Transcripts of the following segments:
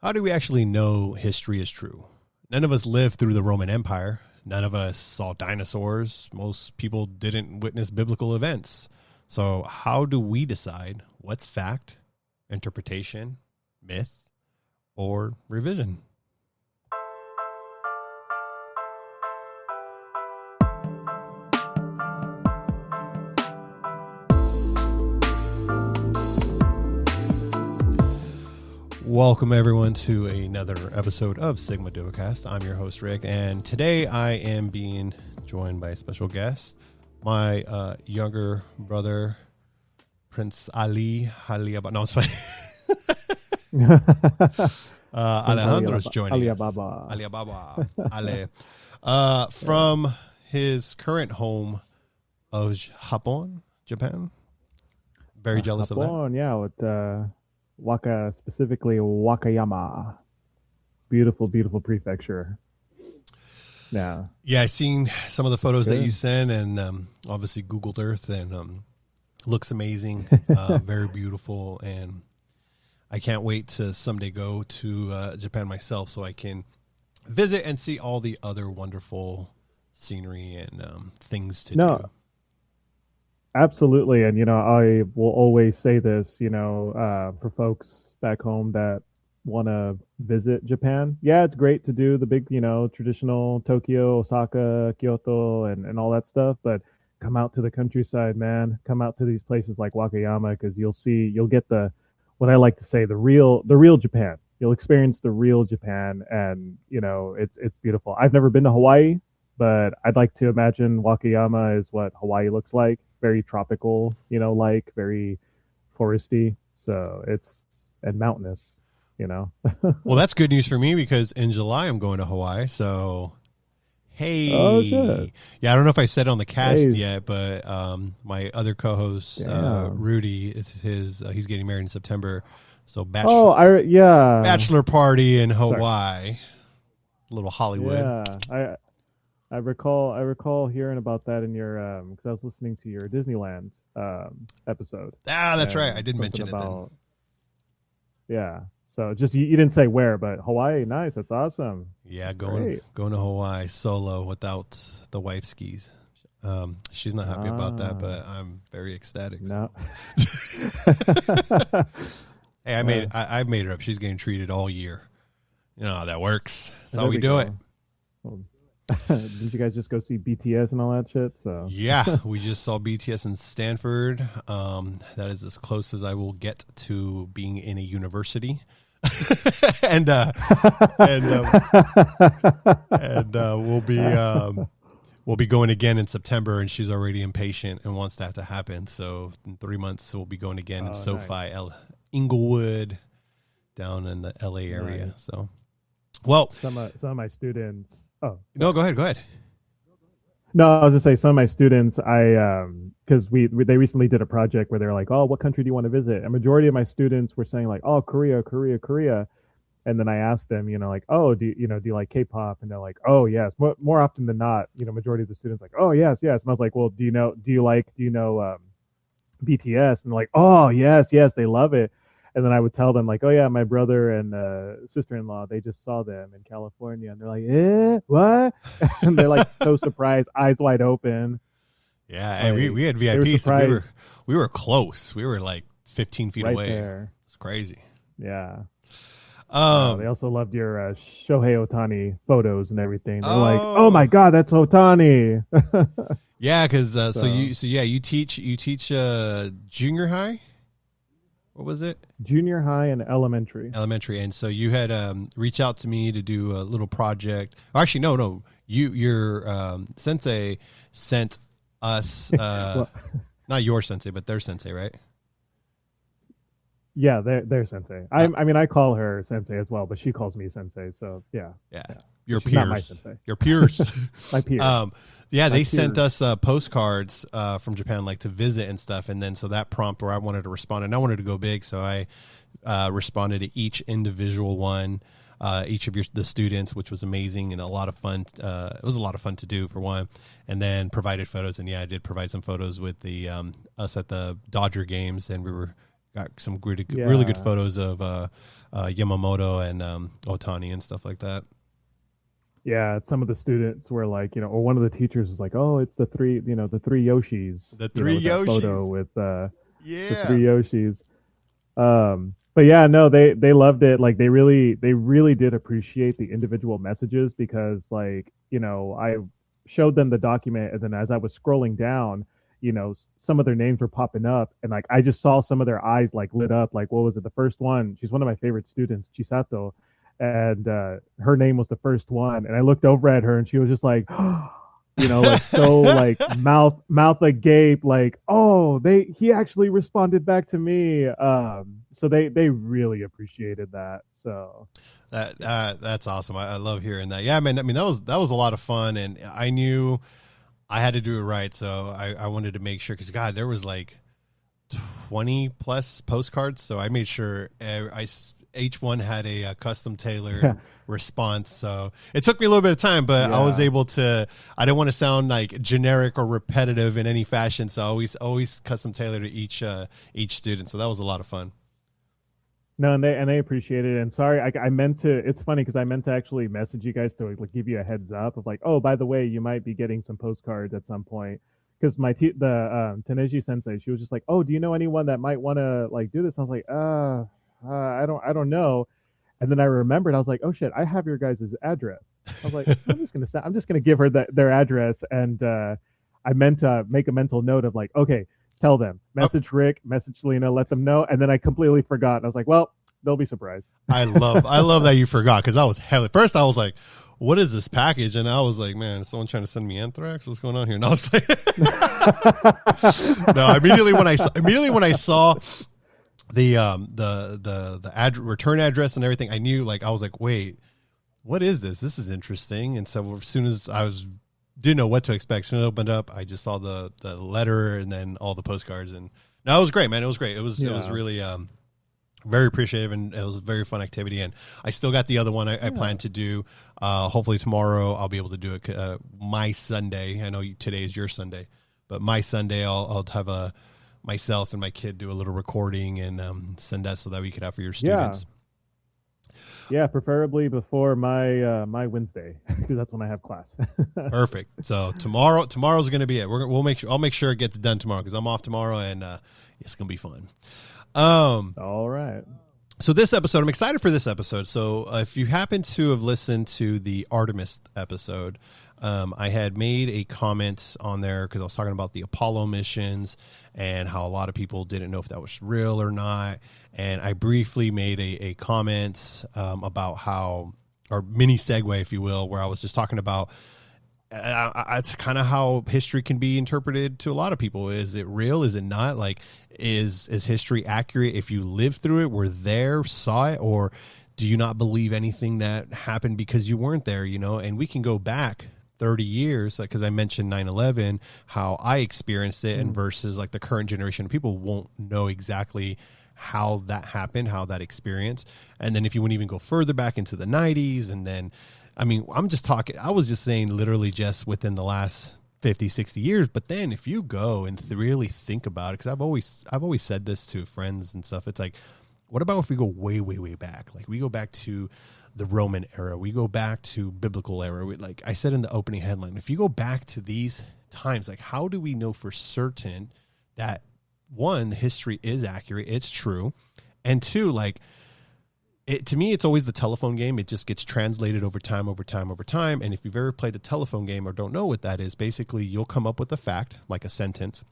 How do we actually know history is true? None of us lived through the Roman Empire. None of us saw dinosaurs. Most people didn't witness biblical events. So how do we decide what's fact, interpretation, myth, or revision? Welcome, everyone, to another episode of Sigma Duocast. I'm your host, Rick, and today I am being joined by a special guest, my younger brother, Prince Ali. No, I'm just playing. Alejandro's joining us. Alibaba. Ale. From his current home of Japan. Very jealous of that. Yeah, with specifically Wakayama. Beautiful prefecture. Yeah, I've seen some of the photos that you sent, and obviously Googled Earth, and looks amazing. Very beautiful, and I can't wait to someday go to Japan myself so I can visit and see all the other wonderful scenery and things to do. Absolutely. And, I will always say this, for folks back home that want to visit Japan. Yeah, it's great to do the big, traditional Tokyo, Osaka, Kyoto, and all that stuff. But come out to the countryside, man. Come out to these places like Wakayama, because you'll get what I like to say, the real Japan. You'll experience the real Japan, and, it's beautiful. I've never been to Hawaii, but I'd like to imagine Wakayama is what Hawaii looks like. Very tropical, like very foresty. So and mountainous, Well, that's good news for me because in July I'm going to Hawaii. So, hey. Oh, good. Yeah, I don't know if I said it on the cast yet, but my other co-host, Rudy, he's getting married in September. So bachelor party in Hawaii. A little Hollywood. Yeah, I recall hearing about that in your because I was listening to your Disneyland episode. That's right. I did mention it then. Yeah. So just you didn't say where, but Hawaii, nice. That's awesome. Yeah, going to Hawaii solo without the wife skis. She's not happy about that, but I'm very ecstatic. No. Hey, I've made her up. She's getting treated all year. You know how that works. That's how we do it. Well, did you guys just go see BTS and all that shit? So yeah, we just saw BTS in Stanford. That is as close as I will get to being in a university. and we'll be going again in September, and she's already impatient and wants that to happen. So in 3 months we'll be going again in SoFi, nice. Inglewood, down in the LA area. Nice. So, well, some of my students. Oh no! Go ahead. No, I was just saying some of my students. Because they recently did a project where they're like, "Oh, what country do you want to visit?" A majority of my students were saying like, "Oh, Korea." And then I asked them, like, "Oh, do you like K-pop?" And they're like, "Oh, yes." More often than not, majority of the students like, "Oh, yes." And I was like, "Well, do you know BTS?" And they're like, "Oh, yes, they love it." And then I would tell them like, "Oh yeah, my brother and sister-in-law, they just saw them in California." And they're like, what? And they're like so surprised, eyes wide open. Yeah, and we had VIP, so we were close. We were like 15 feet away. There. It's crazy. Yeah. They also loved your Shohei Ohtani photos and everything. They're like, "Oh my God, that's Ohtani." Yeah, because you teach junior high. What was it? Junior high and elementary. And so you had reached out to me to do a little project. Actually, no. Your sensei sent us, not your sensei, but their sensei, right? Yeah, their sensei. I call her sensei as well, but she calls me sensei. So yeah. Your She's peers. not my sensei. Your peers. My peers. They sent us postcards from Japan, like to visit and stuff. And then so that prompt where I wanted to respond, and I wanted to go big, so I responded to each individual one, each of the students, which was amazing and a lot of fun. It was a lot of fun to do, for one, and then provided photos. And I did provide some photos with the us at the Dodger games, and we were got some really good photos of Yamamoto and Otani and stuff like that. Yeah, some of the students were like, or one of the teachers was like, "Oh, it's the three Yoshis." The three That Yoshis. photo with the Yeah. three Yoshis. But yeah, no, they loved it. Like they really did appreciate the individual messages because like, I showed them the document and then as I was scrolling down, some of their names were popping up and like I just saw some of their eyes like lit up. Like what was it? The first one, she's one of my favorite students, Chisato, and her name was the first one. And I looked over at her and she was just like like so like mouth agape, like, oh, he actually responded back to me. So they really appreciated that. So that's awesome. I love hearing that. Yeah, man. I mean, that was a lot of fun, and I knew I had to do it right, so I wanted to make sure because God, there was like 20 plus postcards, so I made sure each one had a custom tailored response. So it took me a little bit of time, but I was able to. I didn't want to sound like generic or repetitive in any fashion, so I always custom tailored to each student. So that was a lot of fun. No, and they appreciate it. And sorry, I meant to. It's funny because I meant to actually message you guys to like give you a heads up of like, oh, by the way, you might be getting some postcards at some point. Because the Taneji sensei, she was just like, oh, do you know anyone that might want to like do this? I was like, I don't know. And then I remembered, I was like, oh shit, I have your guys' address. I was like, I'm just gonna give her their address, and I meant to make a mental note of like, okay, tell them, message Rick, message Lena, let them know, and then I completely forgot. And I was like, well, they'll be surprised. I love that you forgot because I was heavy. First, I was like, what is this package? And I was like, man, is someone trying to send me anthrax? What's going on here? And I was like, no. Immediately when I saw the return address and everything, I knew, like, I was like, wait, what is this? This is interesting. And so as soon as didn't know what to expect, as soon as I opened up, I just saw the letter and then all the postcards, and no, it was great, man. It was great. It was really very appreciative, and it was a very fun activity. And I still got the other one I plan to do. Hopefully tomorrow I'll be able to do it. My Sunday, I know today is your Sunday, but my Sunday I'll have myself and my kid do a little recording and send that so that we could have for your students. Yeah, preferably before my Wednesday because that's when I have class. Perfect. So tomorrow's going to be it. I'll make sure it gets done tomorrow because I'm off tomorrow, and it's going to be fun. All right. So this episode, I'm excited for this episode. So if you happen to have listened to the Artemis episode, I had made a comment on there because I was talking about the Apollo missions and how a lot of people didn't know if that was real or not. And I briefly made a comment about how, or mini segue, if you will, where I was just talking about it's kind of how history can be interpreted to a lot of people. Is it real? Is it not? Like, is history accurate if you lived through it, were there, saw it, or do you not believe anything that happened because you weren't there, And we can go back 30 years, because I mentioned 9/11, how I experienced it, and versus like the current generation of people won't know exactly how that happened, how that experience. And then if you wouldn't even go further back into the 90s, and then, I mean, I was just saying literally just within the last 50, 60 years. But then if you go and really think about it, because I've always said this to friends and stuff, it's like, what about if we go way, way, way back? Like we go back to the Roman era, we go back to biblical era. Like I said in the opening headline, if you go back to these times, like how do we know for certain that, one, history is accurate, it's true, and two, like, to me, it's always the telephone game. It just gets translated over time. And if you've ever played a telephone game or don't know what that is, basically you'll come up with a fact, like a sentence,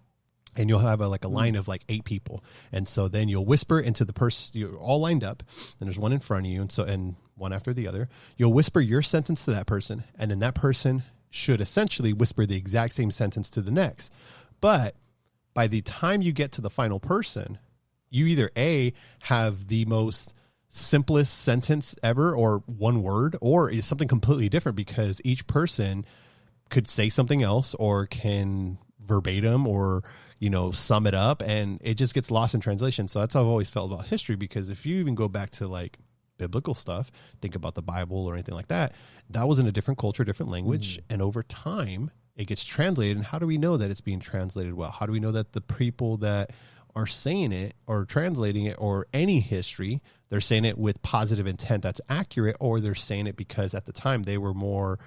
and you'll have a line of like 8 people. And so then you'll whisper into the person, you're all lined up, and there's one in front of you, and one after the other. You'll whisper your sentence to that person, and then that person should essentially whisper the exact same sentence to the next. But by the time you get to the final person, you either A, have the most simplest sentence ever, or one word, or is something completely different, because each person could say something else or can verbatim or sum it up, and it just gets lost in translation. So that's how I've always felt about history, because if you even go back to like biblical stuff, think about the Bible or anything like that, that was in a different culture, different language, and over time it gets translated. And how do we know that it's being translated well? How do we know that the people that are saying it or translating it, or any history, they're saying it with positive intent that's accurate, or they're saying it because at the time they were more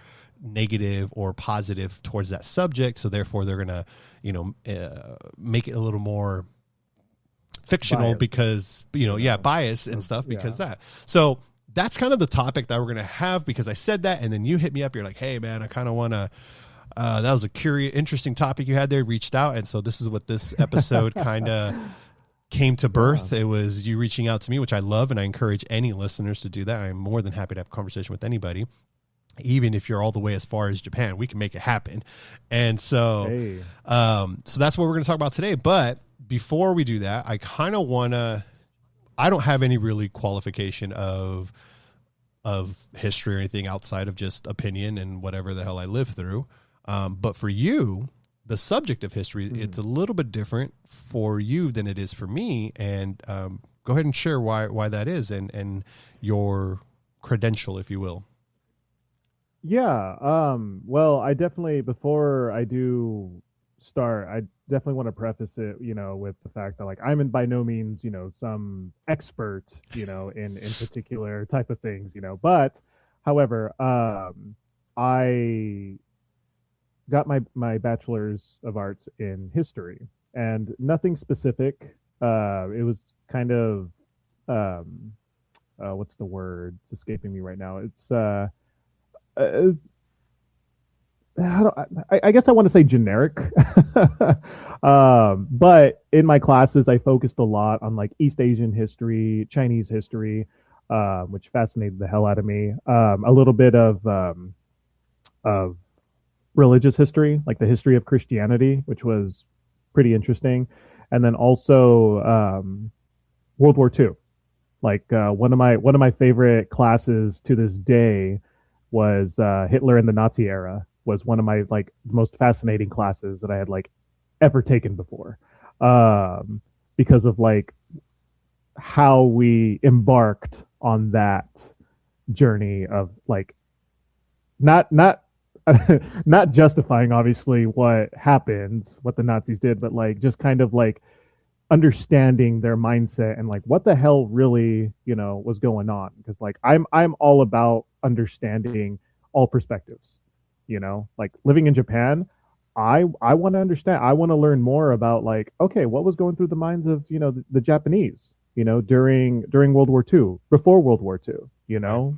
negative or positive towards that subject. So therefore they're going to, make it a little more fictional bias. Because, bias and stuff because that. So that's kind of the topic that we're going to have, because I said that, and then you hit me up. You're like, hey man, I kind of want to, that was a interesting topic you had there, reached out. And so this is what this episode kind of came to birth. It was you reaching out to me, which I love. And I encourage any listeners to do that. I'm more than happy to have a conversation with anybody. Even if you're all the way as far as Japan, we can make it happen. And so, so that's what we're going to talk about today. But before we do that, I kind of want to, I don't have any really qualification of history or anything outside of just opinion and whatever the hell I live through. But for you, the subject of history, it's a little bit different for you than it is for me. And go ahead and share why that is, and your credential, if you will. Yeah. Well, I definitely, before I do start, I definitely want to preface it, with the fact that, like, I'm by no means, some expert, in particular type of things, but however, I got my bachelor's of arts in history, and nothing specific. It was kind of, what's the word? It's escaping me right now. It's, I guess I want to say generic. But in my classes, I focused a lot on like East Asian history, Chinese history, which fascinated the hell out of me. A little bit of religious history, like the history of Christianity, which was pretty interesting. And then also World War II. Like one of my favorite classes to this day was Hitler in the Nazi era. Was one of my like most fascinating classes that I had like ever taken before, because of like how we embarked on that journey of like not not justifying obviously what happened, what the Nazis did, but like just kind of like understanding their mindset and like what the hell really was going on, because like I'm all about understanding all perspectives, like living in Japan. I want to understand, I want to learn more about like, okay, what was going through the minds of the Japanese during World War II, before World War II,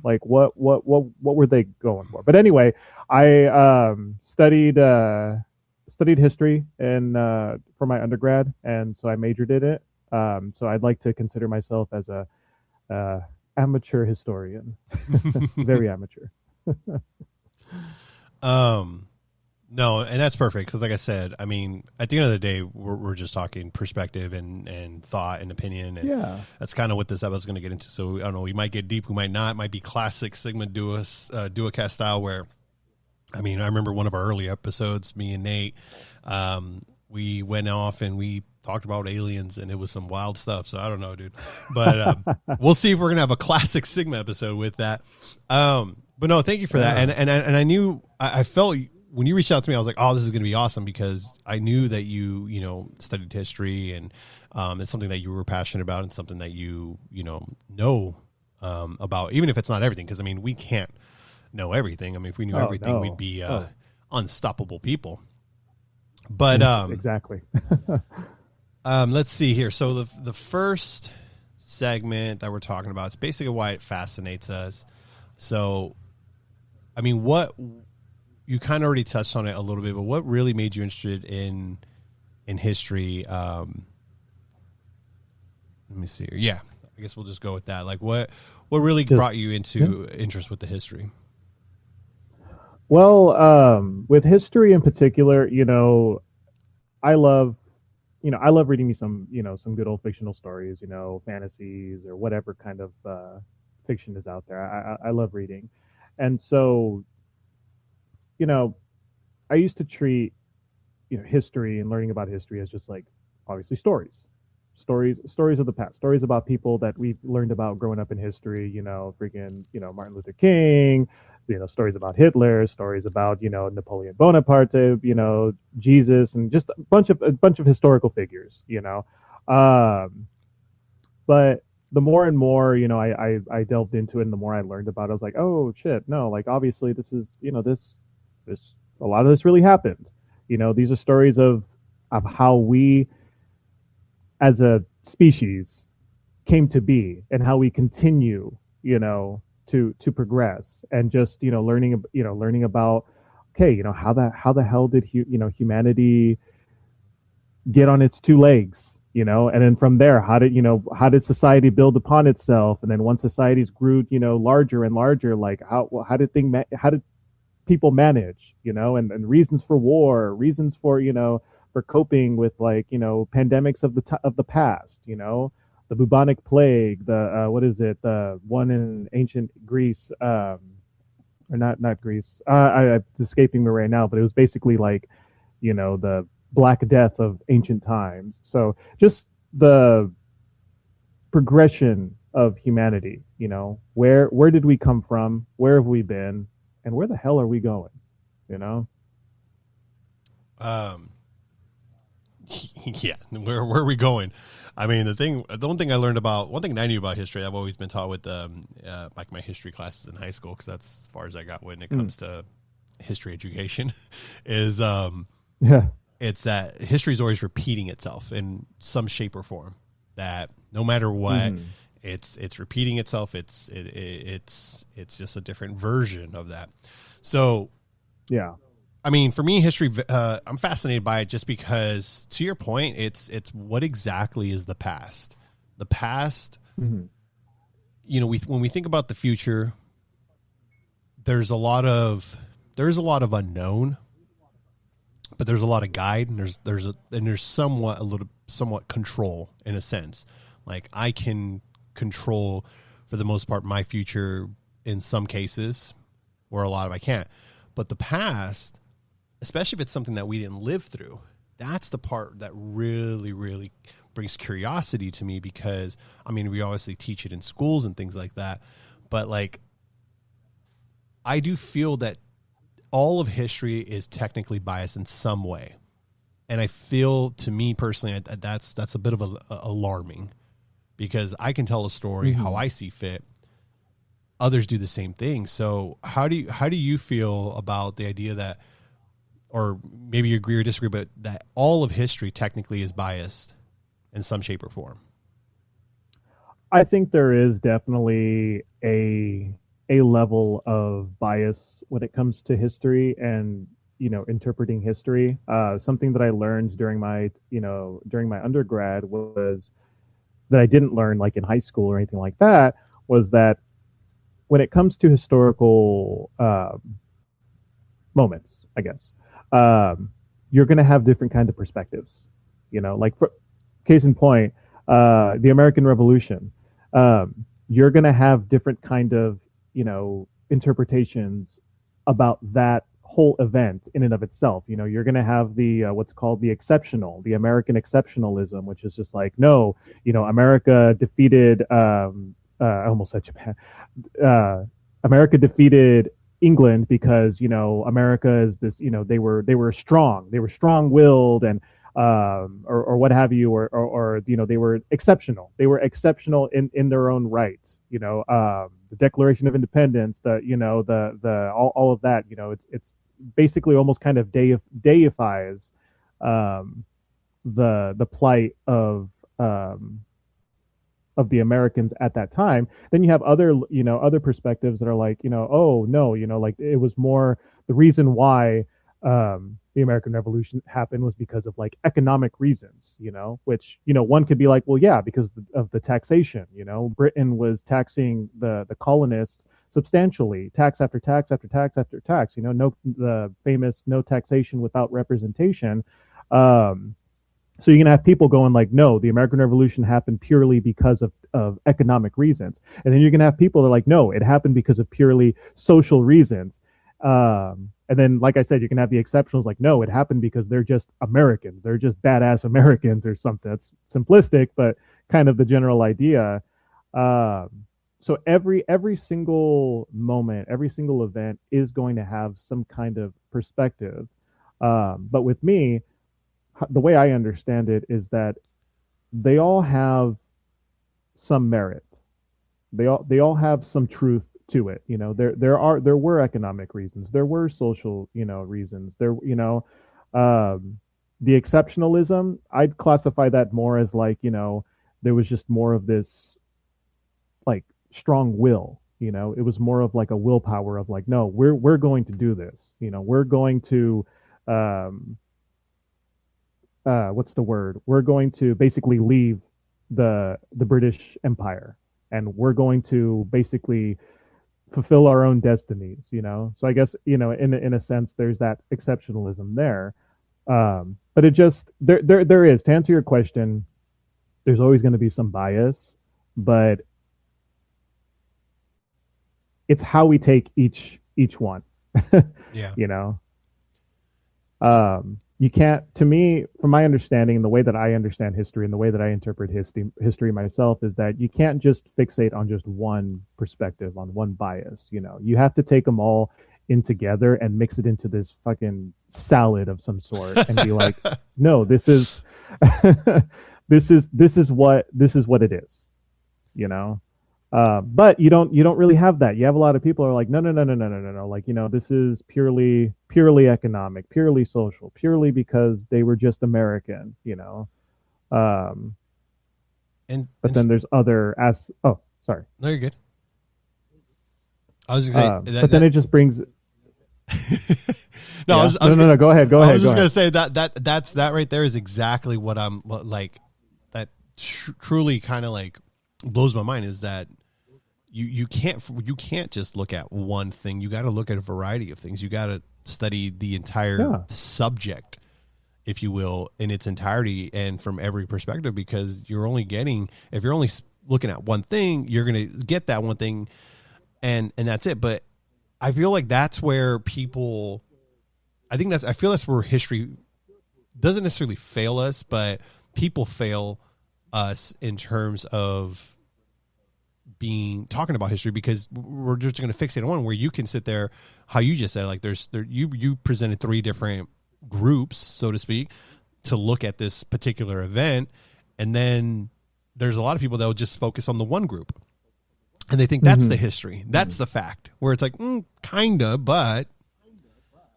like what were they going for. But anyway, I studied history and for my undergrad, and so I majored in it. So I'd like to consider myself as a amateur historian. Very amateur. No, and that's perfect, because like I said, I mean, at the end of the day, we're just talking perspective and thought and opinion, and that's kind of what this episode is going to get into. So I don't know, we might get deep, we might not. It might be classic Sigma Duocast style, where, I mean, I remember one of our early episodes, me and Nate, we went off and we talked about aliens, and it was some wild stuff. So I don't know, dude, but we'll see if we're gonna have a classic Sigma episode with that. But no, thank you for that. And I knew, I felt when you reached out to me, I was like, oh, this is going to be awesome, because I knew that you studied history, and it's something that you were passionate about, and something that you know about, even if it's not everything. Because I mean, we can't know everything. I mean, if we knew everything, we'd be unstoppable people. But exactly. Let's see here. So the first segment that we're talking about, it's basically why it fascinates us. So, I mean, what you kind of already touched on it a little bit, but what really made you interested in history? Let me see here. Yeah, I guess we'll just go with that. Like, what really brought you into interest with the history? Well, with history in particular, I love reading me some good old fictional stories, fantasies or whatever kind of fiction is out there. I love reading. And so, I used to treat, history and learning about history as just like, obviously stories of the past, stories about people that we've learned about growing up in history, freaking, Martin Luther King, stories about Hitler, stories about, Napoleon Bonaparte, Jesus, and just a bunch of historical figures, But the more and more, I delved into it, and the more I learned about it, I was like, oh shit, no, like obviously this is, this a lot of this really happened. These are stories of how we as a species came to be and how we continue, to progress and just, learning about, okay, how the hell did humanity get on its two legs, and then from there, how did society build upon itself, and then once societies grew, larger and larger, like how did people manage, and reasons for war, reasons for coping with, like, pandemics of the past, the bubonic plague, the what is it, the one in ancient Greece, or not Greece, it's escaping me right now, but it was basically like, the Black Death of ancient times. So just the progression of humanity, where did we come from, where have we been, and where the hell are we going, you know? Um, yeah, where are we going? I mean, one thing I knew about history, I've always been taught with like my history classes in high school, because that's as far as I got when it comes to history education, is Yeah. it's that history is always repeating itself in some shape or form. That no matter what, it's repeating itself. It's just a different version of that. So Yeah. I mean, for me, history, I'm fascinated by it just because, to your point, it's what exactly is the past. The past, when we think about the future, there's a lot of unknown, but there's a lot of guide, and there's somewhat control in a sense. Like, I can control, for the most part, my future in some cases, where a lot of I can't. But the past, especially if it's something that we didn't live through, that's the part that really, really brings curiosity to me, because, I mean, we obviously teach it in schools and things like that, but like, I do feel that all of history is technically biased in some way. And I feel, to me personally, that's a bit of alarming, because I can tell a story how I see fit. Others do the same thing. So how do you feel about the idea that, or maybe you agree or disagree, but that all of history technically is biased in some shape or form? I think there is definitely a level of bias when it comes to history and, interpreting history. Something that I learned during my undergrad was that I didn't learn like in high school or anything like that, was that when it comes to historical moments, I guess, you're going to have different kinds of perspectives. Like, for case in point, the American Revolution. You're going to have different kind of interpretations about that whole event in and of itself. You're going to have the what's called the American exceptionalism, which is just like, no, America defeated. I almost said Japan. Uh, America defeated England because America is this, they were strong willed, and or what have you, or they were exceptional in their own right. The Declaration of Independence, the all of that. It's basically almost kind of deifies the plight of the Americans at that time. Then you have other perspectives that are like, oh no, like it was more the reason why the American Revolution happened was because of like economic reasons, which, one could be like, well, yeah, because of the taxation. Britain was taxing the colonists substantially, tax after tax after tax after tax. No, the famous no taxation without representation. So you're going to have people going like, no, the American Revolution happened purely because of economic reasons. And then you're going to have people that are like, no, it happened because of purely social reasons. And then, like I said, you can have the exceptionals like, no, it happened because they're just Americans. They're just badass Americans or something. That's simplistic, but kind of the general idea. So every single moment, every single event is going to have some kind of perspective. But with me, the way I understand it is that they all have some merit. They all have some truth to it. There were economic reasons, there were social, reasons. The exceptionalism, I'd classify that more as like, there was just more of this like strong will. It was more of like a willpower of like, no, we're going to do this. We're going to um what's the word? We're going to basically leave the British Empire, and we're going to basically fulfill our own destinies. So I guess, in a sense, there's that exceptionalism there. But it just there is, to answer your question, there's always going to be some bias, but it's how we take each one. Yeah. you know you can't, to me, from my understanding, the way that I understand history and the way that I interpret history myself, is that you can't just fixate on just one perspective, on one bias. You have to take them all in together and mix it into this fucking salad of some sort and be like, no, this is this is what it is. you know but you don't really have that. You have a lot of people who are like, no, no, no, no, no, no, no, no, like, this is purely economic, purely social, purely because they were just American. um but then there's other oh, sorry. No, you're good. I was gonna say But then it just brings no, yeah. no, go ahead. I was just gonna say that right there is exactly what I'm like. That truly kind of like blows my mind, is that you can't just look at one thing. You got to look at a variety of things. You got to study the entire subject, if you will, in its entirety and from every perspective, because if you're only looking at one thing, you're going to get that one thing, and that's it. But I feel like that's where people, I feel that's where history doesn't necessarily fail us, but people fail us in terms of talking about history, because we're just going to fixate on one, where you can sit there, how you just said, like you presented three different groups, so to speak, to look at this particular event, and then there's a lot of people that will just focus on the one group, and they think that's the history, that's the fact, where it's like, kinda, but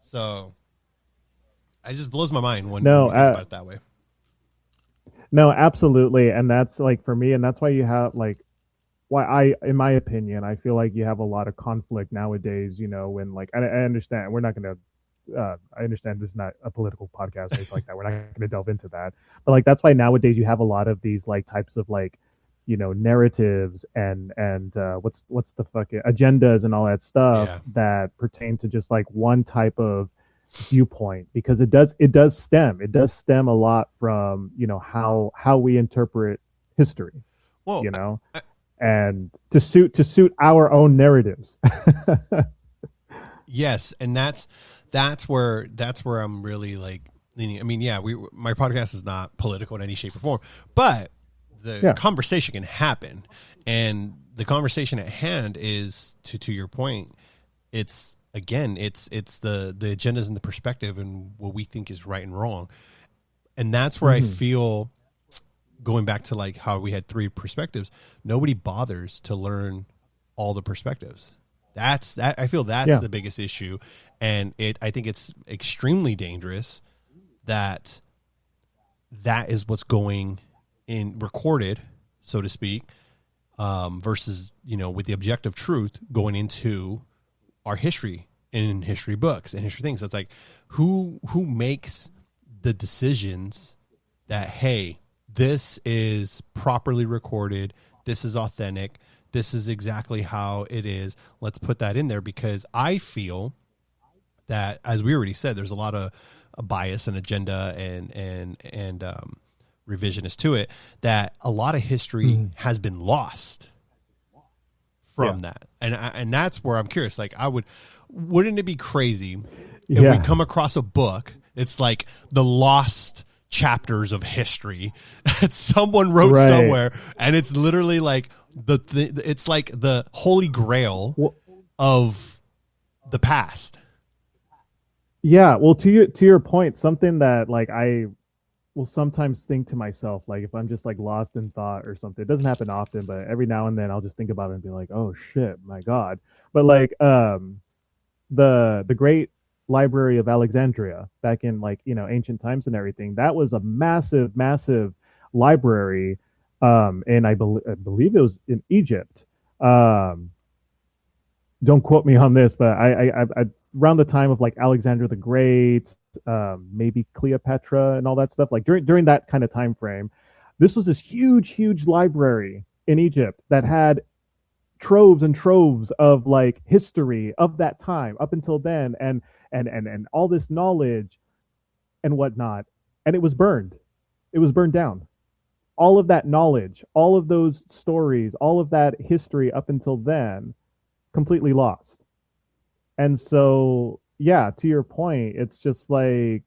so it just blows my mind when you think about it that way. No, absolutely. And that's like, for me, and that's why you have like, in my opinion, I feel like you have a lot of conflict nowadays, when like, I understand we're not going to, I understand this is not a political podcast or anything like that. We're not going to delve into that. But like, that's why nowadays you have a lot of these like types of like, narratives and what's the fucking agendas and all that stuff that pertain to just like one type of viewpoint, because it does stem a lot from, how we interpret history. Well, and to suit our own narratives. Yes, and that's where I'm really like leaning. I mean, my podcast is not political in any shape or form, but the conversation can happen, and the conversation at hand is to your point. It's the agendas and the perspective and what we think is right and wrong, and that's where I feel, going back to like how we had three perspectives, nobody bothers to learn all the perspectives. I feel that's the biggest issue. And I think it's extremely dangerous that is what's going in recorded, so to speak, versus, with the objective truth going into our history in history books and history things. So it's like, who makes the decisions that, hey, this is properly recorded, this is authentic, this is exactly how it is, let's put that in there, because I feel that, as we already said, there's a lot of bias and agenda and revisionist to it, that a lot of history has been lost from that. And that's where I'm curious. Like, wouldn't it be crazy if we come across a book, it's like the lost chapters of history that someone wrote somewhere, and it's literally like it's like the holy grail of the past. Yeah, well, to your point, something that like I will sometimes think to myself, like if I'm just like lost in thought or something. It doesn't happen often, but every now and then I'll just think about it and be like, oh shit, my God. But like the great library of Alexandria back in like, ancient times and everything, that was a massive, massive library. And I believe it was in Egypt. Um, don't quote me on this, but I around the time of like Alexander the Great, maybe Cleopatra and all that stuff, like during that kind of time frame, this was this huge, huge library in Egypt that had troves and troves of like history of that time up until then, and all this knowledge and whatnot, and it was burned. It was burned down. All of that knowledge, all of those stories, all of that history up until then, completely lost. And so, yeah, to your point, it's just like,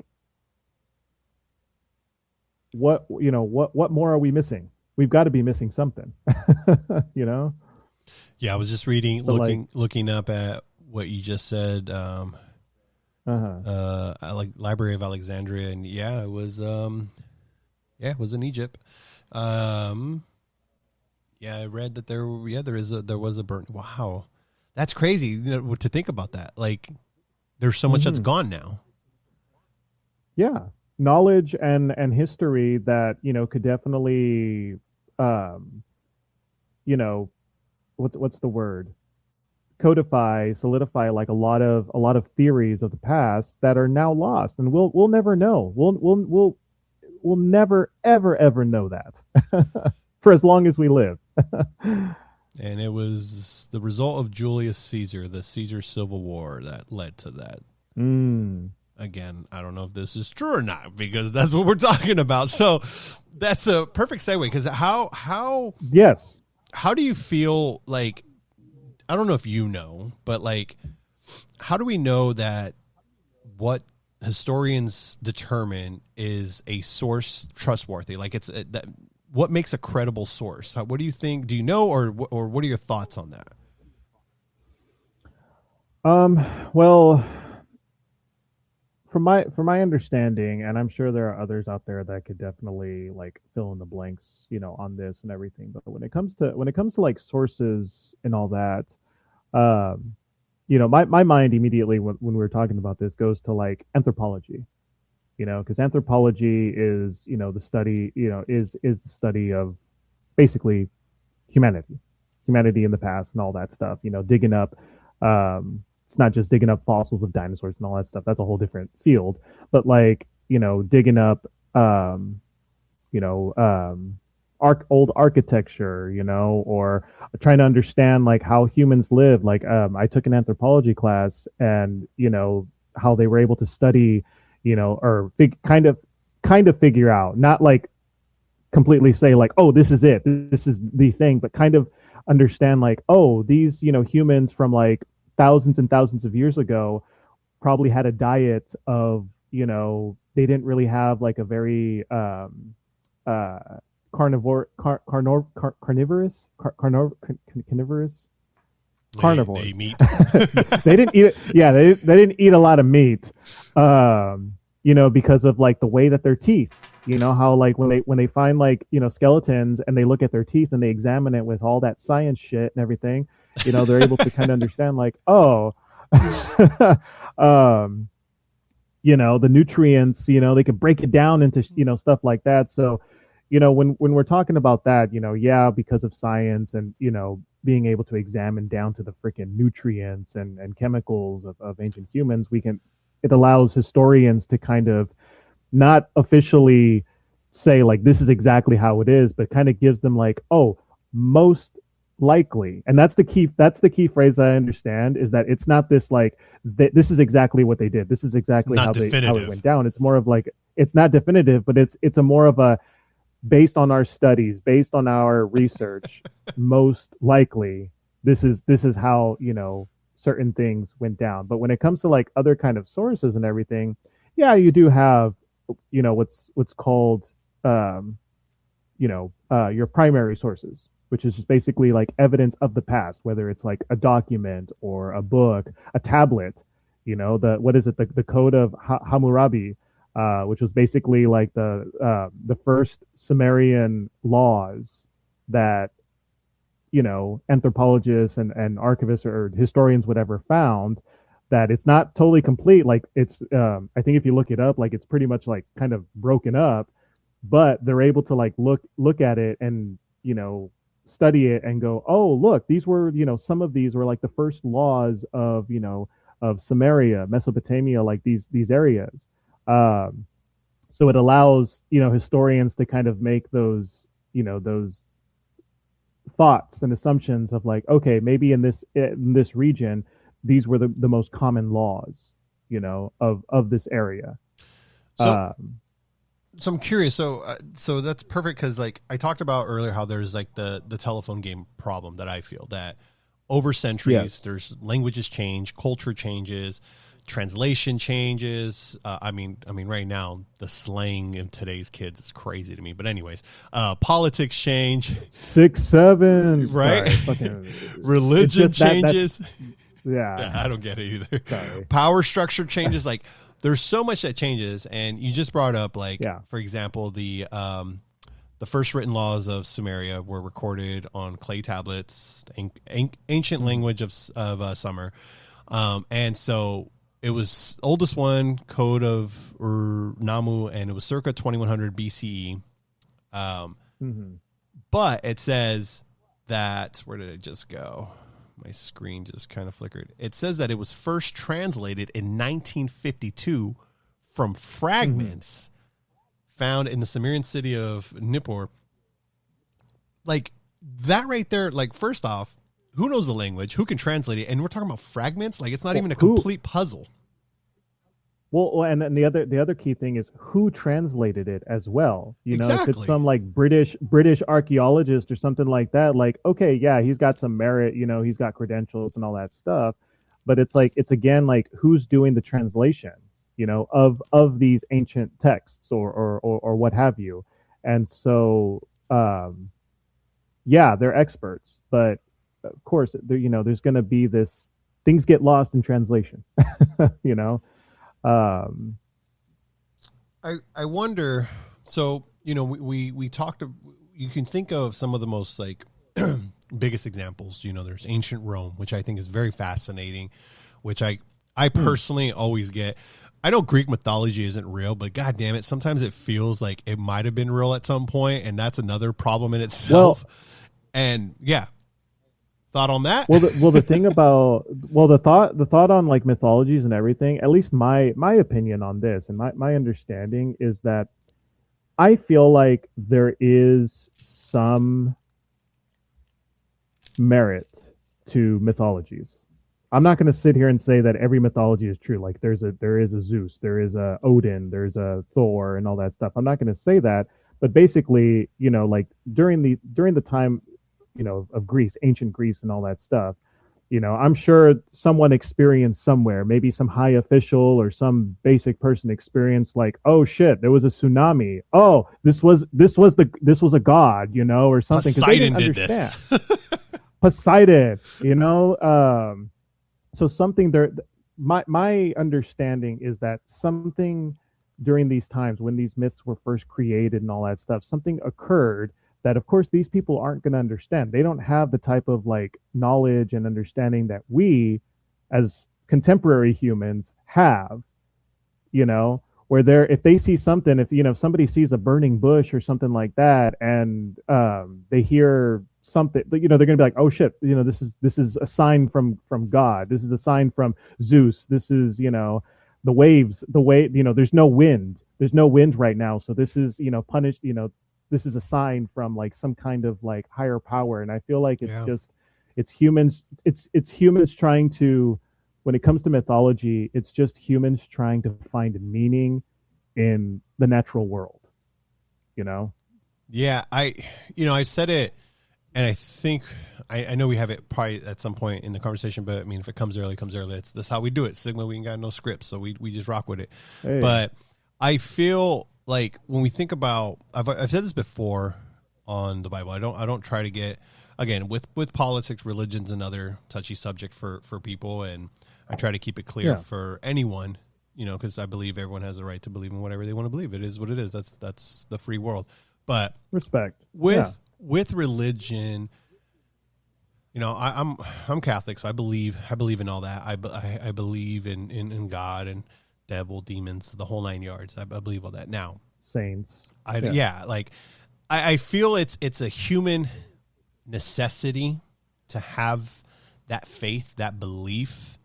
what more are we missing? We've got to be missing something, you know? Yeah, I was just reading, But like, looking up at what you just said. uh-huh. Like Library of Alexandria, and it was in Egypt. Um, yeah, I read that there was a burn. Wow, that's crazy. To think about that. Like, there's so much that's Hmm. gone now. Yeah, knowledge and history that could definitely, um, you know, what's the word? Codify, solidify like a lot of theories of the past that are now lost, and we'll never know. We'll never ever know that for as long as we live. And it was the result of Julius Caesar, the Caesar Civil War, that led to that. Mm. Again, I don't know if this is true or not, because that's what we're talking about. So that's a perfect segue, because Yes. how do you feel like, I don't know if you know, but like, how do we know that what historians determine is a source trustworthy? Like, that what makes a credible source? What do you think? Do you know, or what are your thoughts on that? Well, from my understanding, and I'm sure there are others out there that could definitely like fill in the blanks, on this and everything. But when it comes to like sources and all that, um, my mind immediately when we were talking about this goes to like anthropology, because anthropology is, the study, is the study of basically humanity in the past and all that stuff, digging up, it's not just digging up fossils of dinosaurs and all that stuff. That's a whole different field. But like, digging up, um, you know, um, old architecture, or trying to understand like how humans live. Like, I took an anthropology class, and how they were able to study, or kind of figure out, not like completely say like, oh, this is it, this is the thing, but kind of understand like, oh, these humans from like thousands and thousands of years ago probably had a diet of, they didn't really have like a very uh carnivorous They carnivores. meet. They didn't eat, yeah, they didn't eat a lot of meat, because of like the way that their teeth, how like when they find like skeletons, and they look at their teeth and they examine it with all that science shit and everything, they're able to kind of understand like, oh, um the nutrients, they could break it down into stuff like that. So when we're talking about that, yeah, because of science and being able to examine down to the freaking nutrients and chemicals of ancient humans, it allows historians to kind of not officially say like this is exactly how it is, but kind of gives them like, oh, most likely. And that's the key phrase that I understand, is that it's not this like, this is exactly what they did, this is It's exactly not how it definitive. went down. It's more of like, it's not definitive, but it's a more of a, based on our studies, based on our research, most likely this is how certain things went down. But when it comes to like other kind of sources and everything, yeah, you do have what's called, um, your primary sources, which is just basically like evidence of the past, whether it's like a document or a book, a tablet, the what is it, the code of Hammurabi, which was basically like the first Sumerian laws that anthropologists and archivists or historians would ever found. That it's not totally complete. Like it's, I think if you look it up, like it's pretty much like kind of broken up, but they're able to like look at it and study it and go, oh look, these were some of these were like the first laws of of Samaria, Mesopotamia, like these areas. So it allows historians to kind of make those thoughts and assumptions of like, okay, maybe in this region, these were the most common laws, of this area. So, so I'm curious. So that's perfect because like I talked about earlier, how there's like the telephone game problem that I feel that over centuries, Yes. there's languages change, culture changes, translation changes. I mean, right now the slang in today's kids is crazy to me. But anyways, politics change, 6, 7, right? Sorry, Religion changes. Yeah, I don't get it either. Sorry. Power structure changes. Like there's so much that changes, and you just brought up like, for example, the first written laws of Sumeria were recorded on clay tablets, ancient language of Sumer, and so it was oldest one, Code of Namu, and it was circa 2100 BCE. But it says that, where did it just go? My screen just kind of flickered. It says that it was first translated in 1952 from fragments found in the Sumerian city of Nippur. Like that right there, like first off, who knows the language? Who can translate it? And we're talking about fragments. Like it's not even a complete puzzle. Well, and then the other key thing is who translated it as well. Exactly. If it's some like British archaeologist or something like that, like, okay, yeah, he's got some merit, he's got credentials and all that stuff. But it's like, it's again like who's doing the translation, of these ancient texts or what have you. And so yeah, they're experts, but of course there's going to be this, things get lost in translation. I wonder. So we talked. You can think of some of the most like biggest examples. There's ancient Rome, which I think is very fascinating. Which I personally always get. I know Greek mythology isn't real, but god damn it, sometimes it feels like it might have been real at some point, and that's another problem in itself. Well, and yeah. Thought on that? The thing about the thought on like mythologies and everything, at least my opinion on this and my understanding is that I feel like there is some merit to mythologies. I'm not going to sit here and say that every mythology is true. Like there is a Zeus, there is a Odin, there's a Thor and all that stuff. I'm not going to say that, but basically, like during the time of Greece, ancient Greece and all that stuff, I'm sure someone experienced somewhere, maybe some high official or some basic person experienced like, oh shit, there was a tsunami. Oh, this was a god, or something. Poseidon did this. Poseidon, so something there, my understanding is that something during these times when these myths were first created and all that stuff, something occurred that of course these people aren't going to understand. They don't have the type of like knowledge and understanding that we as contemporary humans have, where if they see something, if somebody sees a burning bush or something like that and they hear something, they're going to be like, oh shit, this is a sign from God. This is a sign from Zeus. This is, the waves, there's no wind right now. So this is, punished, this is a sign from like some kind of like higher power. And I feel like it's humans trying to, when it comes to mythology, it's just humans trying to find meaning in the natural world, Yeah. I said it, and I think I know we have it probably at some point in the conversation, but I mean, if it comes early, it comes early. That's how we do it. Sigma, we ain't got no scripts, so we just rock with it. Hey. But I feel like when we think about, I've said this before on the Bible. I don't try to get, again, with politics, religion's another touchy subject for people, and I try to keep it clear for anyone. because I believe everyone has the right to believe in whatever they want to believe. It is what it is. That's the free world. But respect with religion, I'm Catholic, so I believe in all that. I believe in God and devil, demons, the whole 9 yards. I believe all that. Now, saints. I feel it's a human necessity to have that faith, that belief.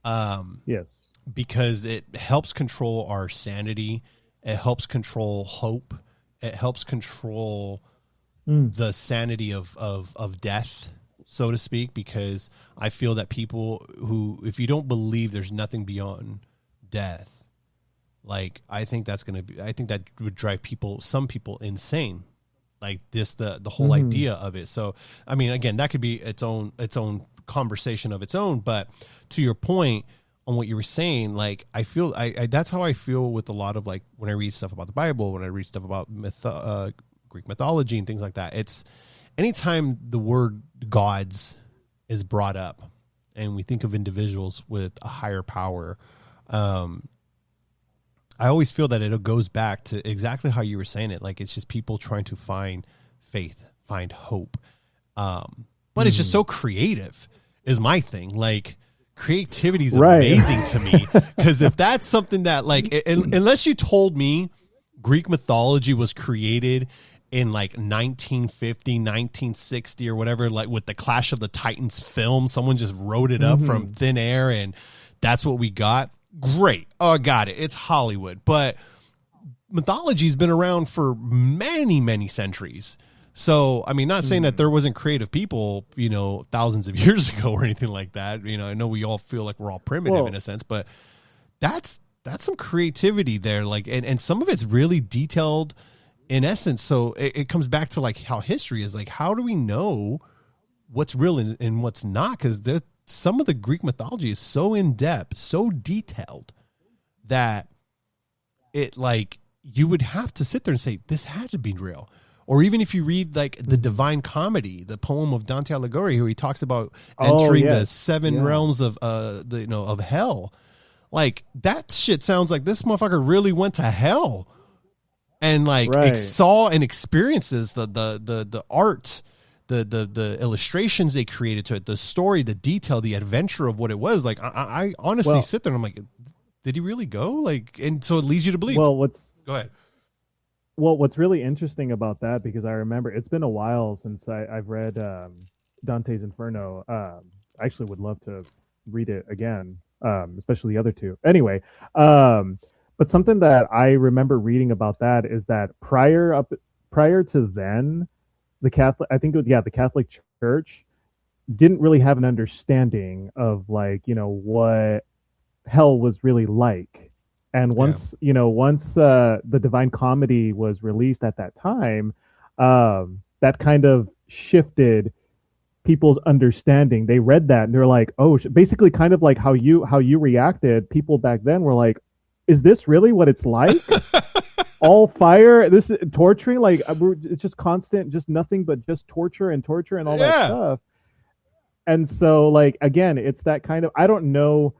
Yes. Because it helps control our sanity. It helps control hope. It helps control the sanity of death, so to speak, because I feel that people who, if you don't believe there's nothing beyond death, like, I think that would drive some people insane. Like this, the whole idea of it. So, I mean, again, that could be its own conversation of its own, but to your point on what you were saying, like, I feel that's how I feel with a lot of, like, when I read stuff about the Bible, when I read stuff about Greek mythology and things like that. It's anytime the word gods is brought up and we think of individuals with a higher power, I always feel that it goes back to exactly how you were saying it. Like, it's just people trying to find faith, find hope. But it's just so creative is my thing. Like, creativity is amazing to me, because if that's something that, like, unless you told me Greek mythology was created in like 1950, 1960 or whatever, like with the Clash of the Titans film, someone just wrote it up from thin air and that's what we got. Great. Oh, I got it. It's Hollywood. But mythology's been around for many, many centuries. So, I mean, not saying that there wasn't creative people, thousands of years ago or anything like that. I know we all feel like we're all primitive in a sense, but that's some creativity there. Like, and some of it's really detailed in essence. So it comes back to, like, how history is. Like, how do we know what's real and what's not? Because some of the Greek mythology is so in depth, so detailed that it, like, you would have to sit there and say, this had to be real. Or even if you read, like, the Divine Comedy, the poem of Dante Alighieri, where he talks about entering the seven realms of of hell. Like, that shit sounds like this motherfucker really went to hell and, like, saw and experiences the art, the illustrations they created to it, the story, the detail, the adventure of what it was. Like, I honestly sit there and I'm like, did he really go? Like, and so it leads you to believe. Go ahead. Well, what's really interesting about that, because I remember it's been a while since I've read Dante's Inferno. I actually would love to read it again, especially the other two. Anyway, but something that I remember reading about that is that prior to then, the Catholic Church didn't really have an understanding of, like, what hell was really like. And once the Divine Comedy was released at that time, that kind of shifted people's understanding. They read that and they're like, oh, basically kind of like how you reacted. People back then were like, is this really what it's like? All fire, this is torturing, like, it's just constant, just nothing but just torture and all that stuff. And so, like, again, it's that kind of, I don't know,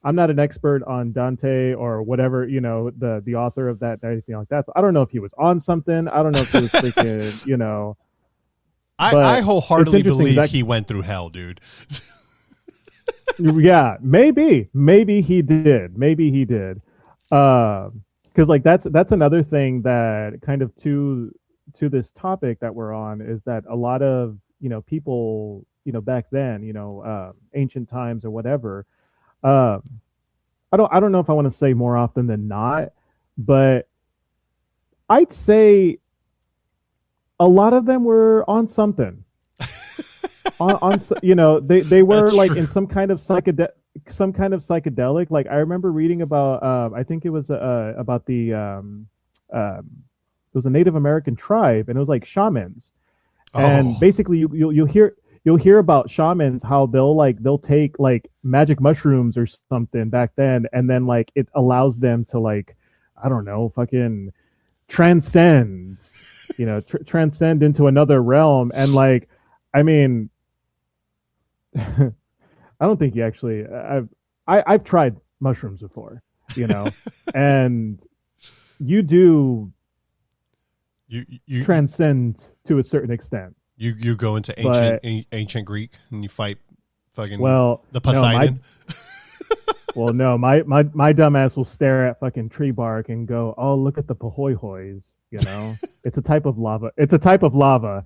I'm not an expert on Dante or whatever, the author of that, anything like that. So I don't know if he was on something. I don't know if he was freaking, I wholeheartedly believe he went through hell, dude. Yeah, maybe he did. Because, like, that's another thing that kind of to this topic that we're on is that a lot of people back then ancient times or whatever, I don't know if I want to say more often than not, but I'd say a lot of them were on something. They were That's like true. in some kind of psychedelic. Like, I remember reading about I think it was about it was a Native American tribe, and it was like shamans. And basically you'll hear about shamans, how they'll take, like, magic mushrooms or something back then, and then, like, it allows them to, like, I don't know, fucking transcend into another realm. And, like, I mean, I don't think you actually, I've tried mushrooms before, you know, and you do you transcend to a certain extent. you go into But ancient Greek and you fight fucking well, the no, Poseidon. no, my dumbass will stare at fucking tree bark and go, "Oh, look at the pahoihois." You know, it's a type of lava. It's a type of lava.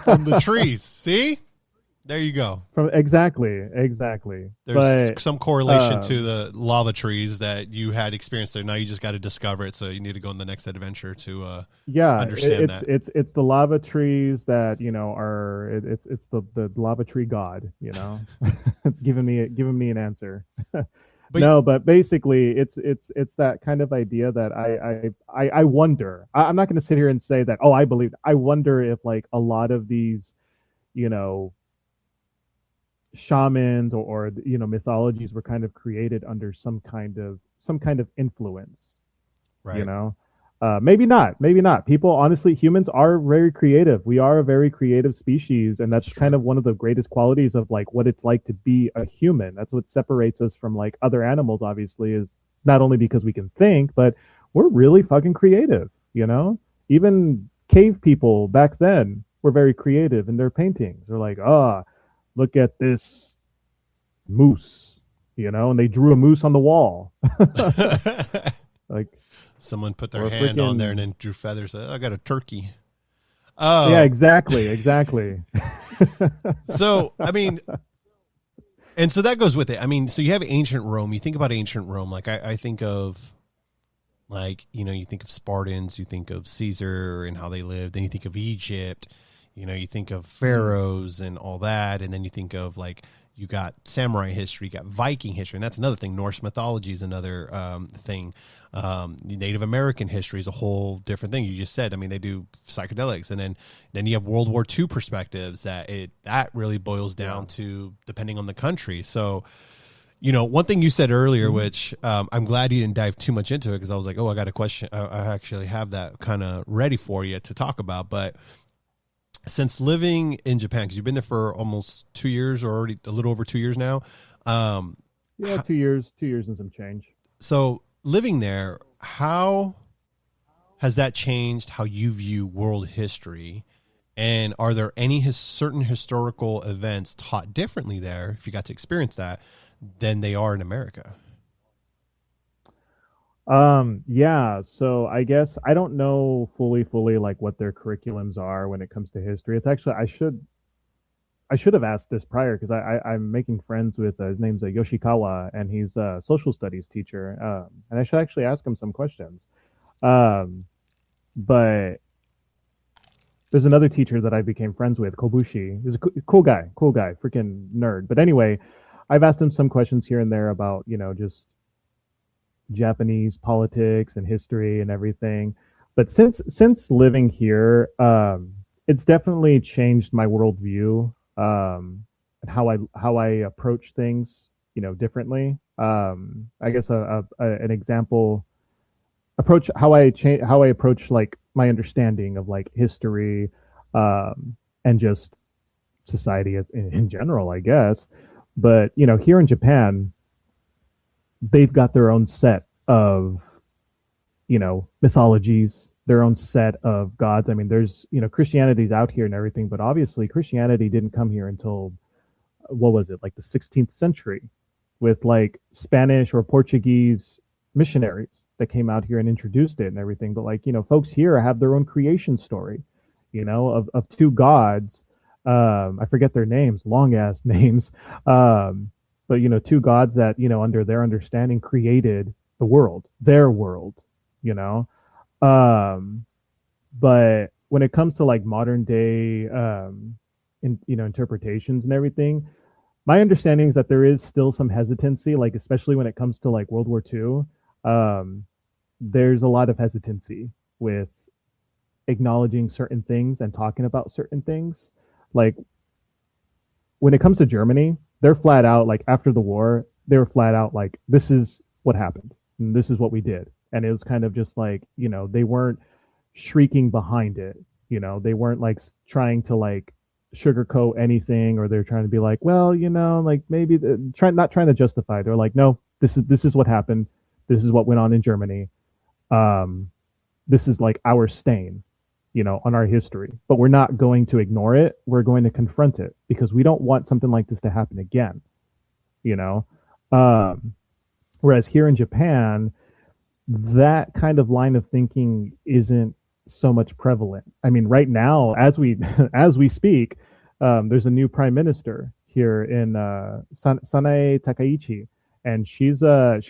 From the trees. See? There you go. Exactly. There's But some correlation to the lava trees that you had experienced there. Now you just got to discover it, so you need to go on the next adventure to yeah, understand it's that. it's the lava trees that are it's the lava tree god. Giving me an answer. But No, but basically, it's that kind of idea that I wonder. I'm not going to sit here and say that. Oh, I believe. I wonder if like a lot of these, you know, shamans or mythologies were kind of created under some kind of influence. You right, know, maybe not. People, honestly, humans are very creative. We are a very creative species, and that's that's kind true. of one of the greatest qualities of like what it's like to be a human. That's what separates us from like other animals. Obviously, is not only because we can think, but we're really fucking creative. Even cave people back then were very creative in their paintings. They're like, look at this moose, and they drew a moose on the wall. Like, Someone put their or hand on there and freaking, then drew feathers. I got a turkey. yeah, Oh, exactly. so I mean, and so that goes with it. I mean, so you have ancient Rome. You think about ancient Rome, like I think of, like, you think of Spartans, you think of Caesar and how they lived, then you think of Egypt, you think of Mm. pharaohs and all that, and then you think of, like, you got samurai history, you got Viking history, and that's another thing. Norse mythology is another thing. Native American history is a whole different thing. You just said, I mean, they do psychedelics, and then you have World War II perspectives that really boils Yeah. down to depending on the country. So, one thing you said earlier, Mhm. which I'm glad you didn't dive too much into it, because I was like, oh, I got a question. I actually have that kind of ready for you to talk about. But since living in Japan, because you've been there for almost 2 years, or already a little over 2 years now, um, Yeah, 2 years and some change. so living there, how has that changed how you view world history? And are there any certain historical events taught differently there, if you got to experience that, than they are in America? Yeah, so I guess I don't know fully like what their curriculums are when it comes to history. It's actually I should have asked this prior because I'm making friends with his name's Yoshikawa, and he's a social studies teacher. And I should actually ask him some questions. Um, but there's another teacher that I became friends with, Kobushi. He's a cool guy, freaking nerd. But anyway, I've asked him some questions here and there about just Japanese politics and history and everything. But since living here, it's definitely changed my worldview, and how I approach things, differently. I guess an example approach how I approach like my understanding of like history, and just society as in general, I guess. But here in Japan, they've got their own set of mythologies, their own set of gods. I mean, there's Christianity's out here and everything, but obviously Christianity didn't come here until, what was it, like the 16th century, with like Spanish or Portuguese missionaries that came out here and introduced it and everything. But like folks here have their own creation story, of two gods. I forget their names, long ass names. But two gods that under their understanding created the world, their world. You know, um, but when it comes to like modern day, interpretations and everything, my understanding is that there is still some hesitancy, like especially when it comes to like World War II. Um, there's a lot of hesitancy with acknowledging certain things and talking about certain things. Like when it comes to Germany, they're flat out like after the war, they were flat out like this is what happened and this is what we did. And it was kind of just like, they weren't shrieking behind it. They weren't like trying to like sugarcoat anything, or they're trying to be like, well, like maybe not trying to justify. They're like, no, this is what happened. This is what went on in Germany. This is like our stain, on our history. But we're not going to ignore it. We're going to confront it because we don't want something like this to happen again. You know, whereas here in Japan, that kind of line of thinking isn't so much prevalent. I mean, right now, as we as we speak, there's a new prime minister here in Sanae Takaichi, and she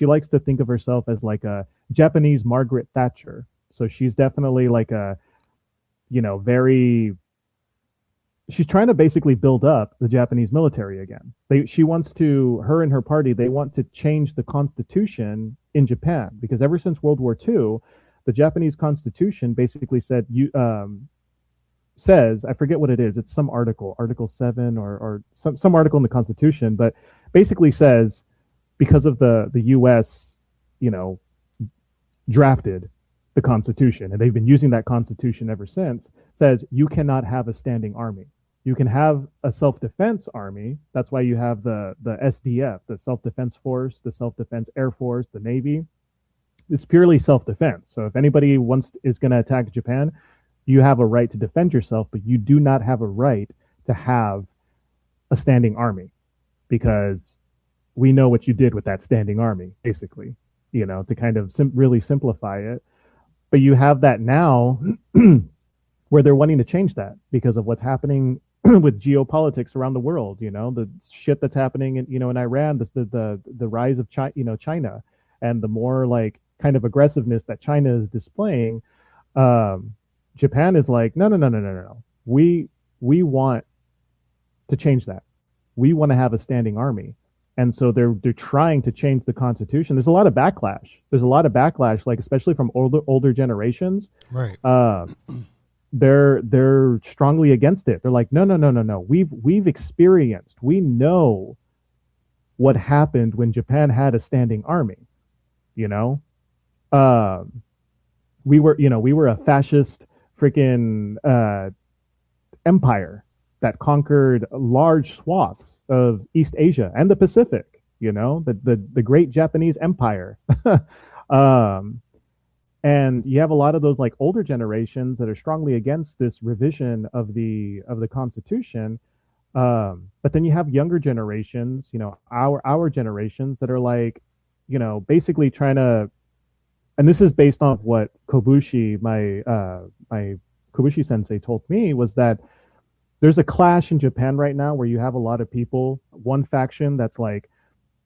likes to think of herself as like a Japanese Margaret Thatcher. So she's definitely like a, very. She's trying to basically build up the Japanese military again. Her and her party, they want to change the constitution in Japan because ever since World War II, the Japanese constitution basically says, I forget what it is. It's some Article 7 or some article in the constitution, but basically says because of the US, drafted the constitution and they've been using that constitution ever since, says you cannot have a standing army. You can have a self-defense army. That's why you have the SDF, the self-defense force, the self-defense air force, the Navy. It's purely self-defense. So if anybody is going to attack Japan, you have a right to defend yourself, but you do not have a right to have a standing army because we know what you did with that standing army, basically, to kind of really simplify it. But you have that now where they're wanting to change that because of what's happening with geopolitics around the world, the shit that's happening in Iran, the rise of China, and the more like kind of aggressiveness that China is displaying. Japan is like, no. We want to change that. We want to have a standing army. And so they're trying to change the constitution. There's a lot of backlash. Like especially from older generations. Right. They're strongly against it. They're like, no. We've experienced. We know what happened when Japan had a standing army. We were a fascist freaking empire that conquered large swaths of East Asia and the Pacific, the great Japanese empire. And you have a lot of those like older generations that are strongly against this revision of the Constitution. But then you have younger generations, our generations that are like, basically trying to, and this is based on what Kobushi, my Kobushi sensei told me, was that there's a clash in Japan right now where you have a lot of people, one faction that's like,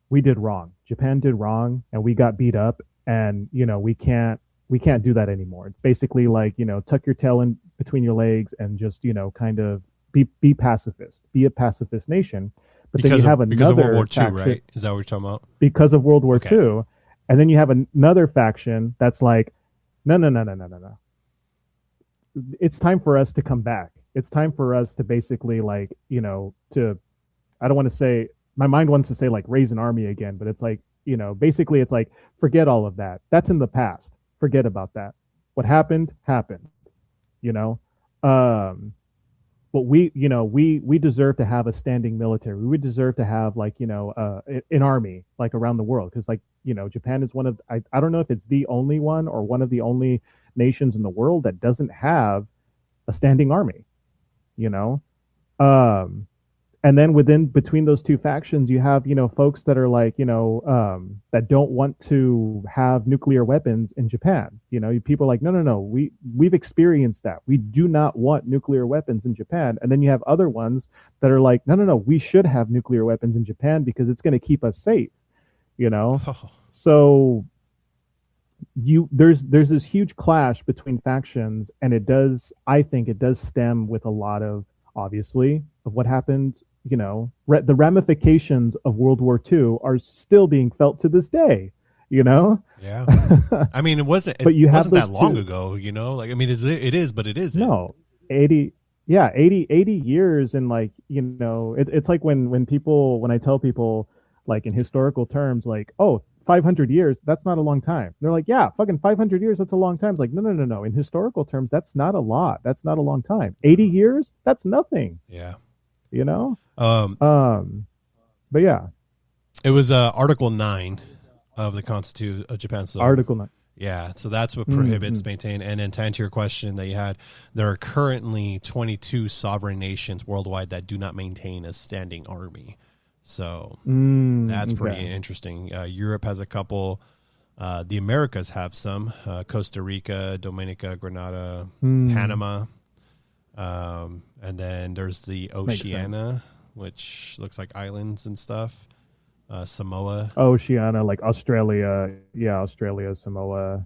we did wrong. Japan did wrong and we got beat up and, we can't do that anymore. It's basically like, tuck your tail in between your legs and just, kind of be pacifist, be a pacifist nation. But then you have another because of World War II, faction, right? Is that what you're talking about? Because of World War Okay. II. And then you have another faction that's like, no. It's time for us to come back. It's time for us to basically like, I don't want to say, my mind wants to say like raise an army again, but it's like, basically it's like, forget all of that. That's in the past. Forget about that. What happened. But we deserve to have a standing military. We would deserve to have like, an army like around the world. Cause like, Japan is one of, I don't know if it's the only one or one of the only nations in the world that doesn't have a standing army, and then between those two factions, you have, folks that are like, that don't want to have nuclear weapons in Japan. People are like, no. We've experienced that. We do not want nuclear weapons in Japan. And then you have other ones that are like, no. We should have nuclear weapons in Japan because it's going to keep us safe. So there's this huge clash between factions, and I think it does stem with a lot of, obviously, of what happened. The ramifications of World War II are still being felt to this day. Yeah. I mean, it wasn't that long ago. Like, I mean, it is, but it isn't. No, 80 years, and like, it's like when I tell people like in historical terms, like, oh, 500 years, that's not a long time. They're like, yeah, fucking 500 years, that's a long time. It's like, no. In historical terms, that's not a lot. That's not a long time. 80 years, that's nothing. Yeah. But yeah. It was Article 9 of the Constitution of Japan. So Article 9. yeah, so that's what prohibits maintain. And then to answer your question that you had, there are currently 22 sovereign nations worldwide that do not maintain a standing army. So that's pretty interesting. Europe has a couple. The Americas have some. Costa Rica, Dominica, Grenada, Panama. And then there's the Oceania, which looks like islands and stuff. Samoa. Oceania, like Australia. Yeah, Australia, Samoa,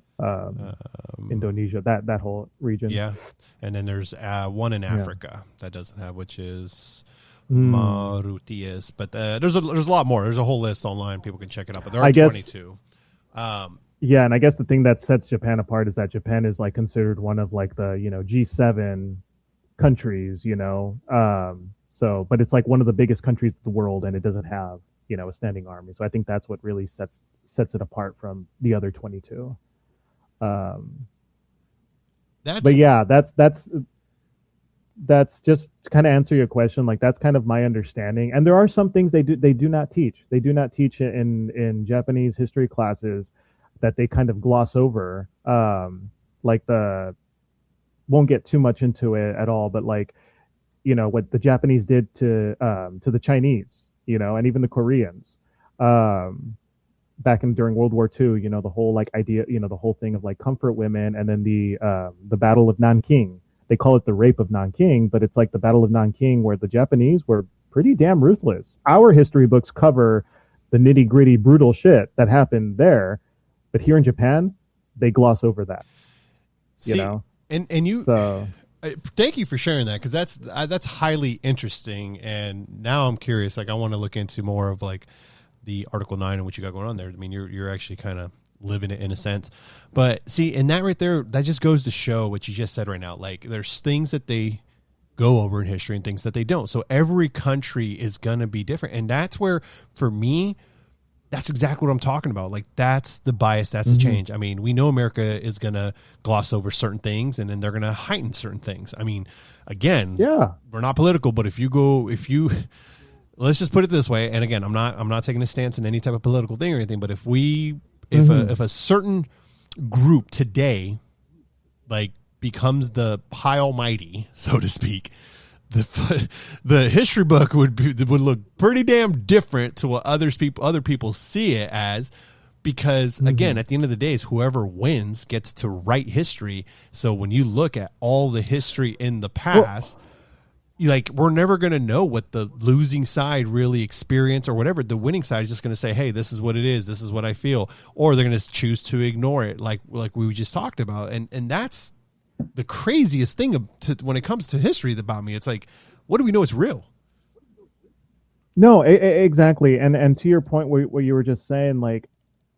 Indonesia, that whole region. Yeah. And then there's one in Africa that doesn't have, which is Mauritius. But there's a lot more. There's a whole list online. People can check it out. But there are 22. Yeah, and I guess the thing that sets Japan apart is that Japan is like considered one of like the G7 countries. So, but it's like one of the biggest countries in the world, and it doesn't have a standing army. So I think that's what really sets it apart from the other 22. But yeah, that's just to kind of answer your question. Like that's kind of my understanding. And there are some things they do not teach. They do not teach in Japanese history classes that they kind of gloss over. Won't get too much into it at all, but like, what the Japanese did to the Chinese, and even the Koreans, during World War II, the whole like idea, the whole thing of like comfort women, and then the Battle of Nanking. They call it the Rape of Nanking, but it's like the Battle of Nanking where the Japanese were pretty damn ruthless. Our history books cover the nitty gritty brutal shit that happened there, but here in Japan, they gloss over that. And you. So, thank you for sharing that, because that's highly interesting. And now I'm curious. Like I want to look into more of like the Article 9 and what you got going on there. I mean, you're actually kind of living it in a sense. But see, and that right there, that just goes to show what you just said right now. Like there's things that they go over in history and things that they don't. So every country is going to be different. And that's where, for me, that's exactly what I'm talking about. Like that's the bias, that's the change. I mean, we know America is going to gloss over certain things, and then they're going to heighten certain things. I mean, again, we're not political, but if you let's just put it this way. And again, I'm not taking a stance in any type of political thing or anything, but if a certain group today, like becomes the high almighty, so to speak, the history book would look pretty damn different to what other people see it as, because again, at the end of the day, whoever wins gets to write history. So when you look at all the history in the past, we're never going to know what the losing side really experienced or whatever. The winning side is just going to say, hey, this is what it is. This is what I feel. Or they're going to choose to ignore it, like we just talked about. And that's the craziest thing when it comes to history about me. It's like, what do we know is real? No, exactly. And to your point where you were just saying, like,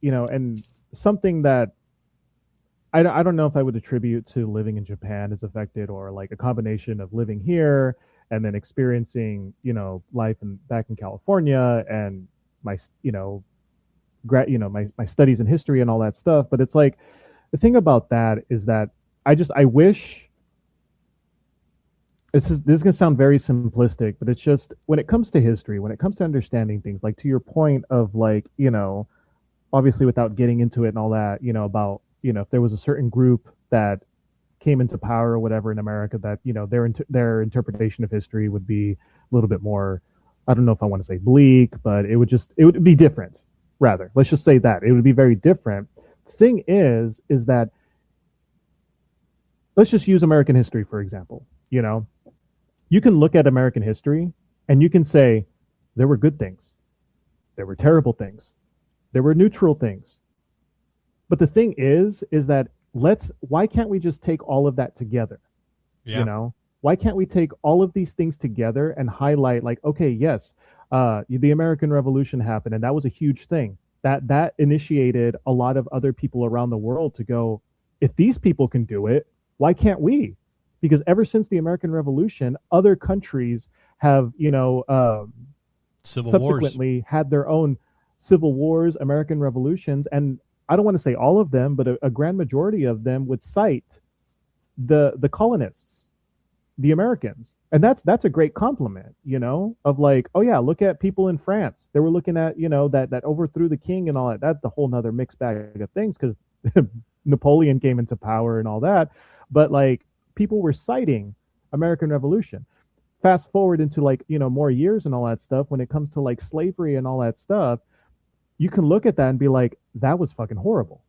and something that I don't know if I would attribute to living in Japan is affected, or like a combination of living here and then experiencing, life back in California and my, my studies in history and all that stuff. But it's like, the thing about that is that I wish, this is going to sound very simplistic, but it's just, when it comes to history, when it comes to understanding things, like to your point of like, obviously without getting into it and all that, about, if there was a certain group that came into power or whatever in America, that, their interpretation of history would be a little bit more, I don't know if I want to say bleak, but it would be different, rather. Let's just say that. It would be very different. Thing is that, let's just use American history, for example. You can look at American history and you can say there were good things, there were terrible things, there were neutral things. But the thing is that why can't we just take all of that together? Yeah. Why can't we take all of these things together and highlight, like, okay, yes, the American Revolution happened, and that was a huge thing. That initiated a lot of other people around the world to go, if these people can do it, why can't we? Because ever since the American Revolution, other countries have, subsequently had their own civil wars, American revolutions, and I don't want to say all of them, but a grand majority of them would cite the colonists, the Americans, And that's a great compliment, of like, oh yeah, look at people in France. They were looking at, that overthrew the king and all that. That's the whole nother mixed bag of things because Napoleon came into power and all that. But like people were citing American Revolution. Fast forward into like, more years and all that stuff, when it comes to like slavery and all that stuff, you can look at that and be like, that was fucking horrible,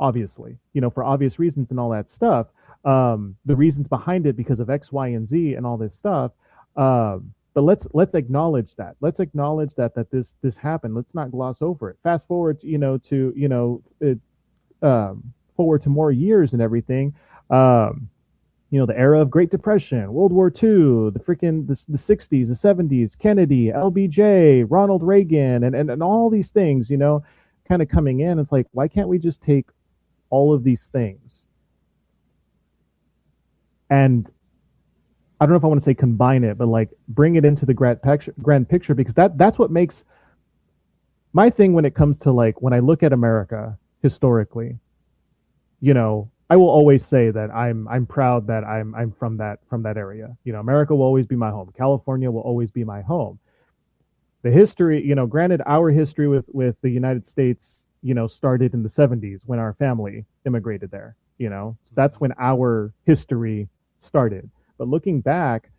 obviously, for obvious reasons and all that stuff. The reasons behind it because of X, Y, and Z and all this stuff. But let's acknowledge that. Let's acknowledge that this happened. Let's not gloss over it. Fast forward, forward to more years and everything. The era of Great Depression, World War II, the 60s, the 70s, Kennedy, LBJ, Ronald Reagan, and all these things, kind of coming in. It's like, why can't we just take all of these things and I don't know if I want to say combine it, but like bring it into the grand picture, because that's what makes my thing when it comes to like when I look at America historically. I will always say that I'm proud that I'm from that area. America will always be my home. California will always be my home. The history, granted, our history with the United States, started in the 70s when our family immigrated there. So that's when our history started. But looking back,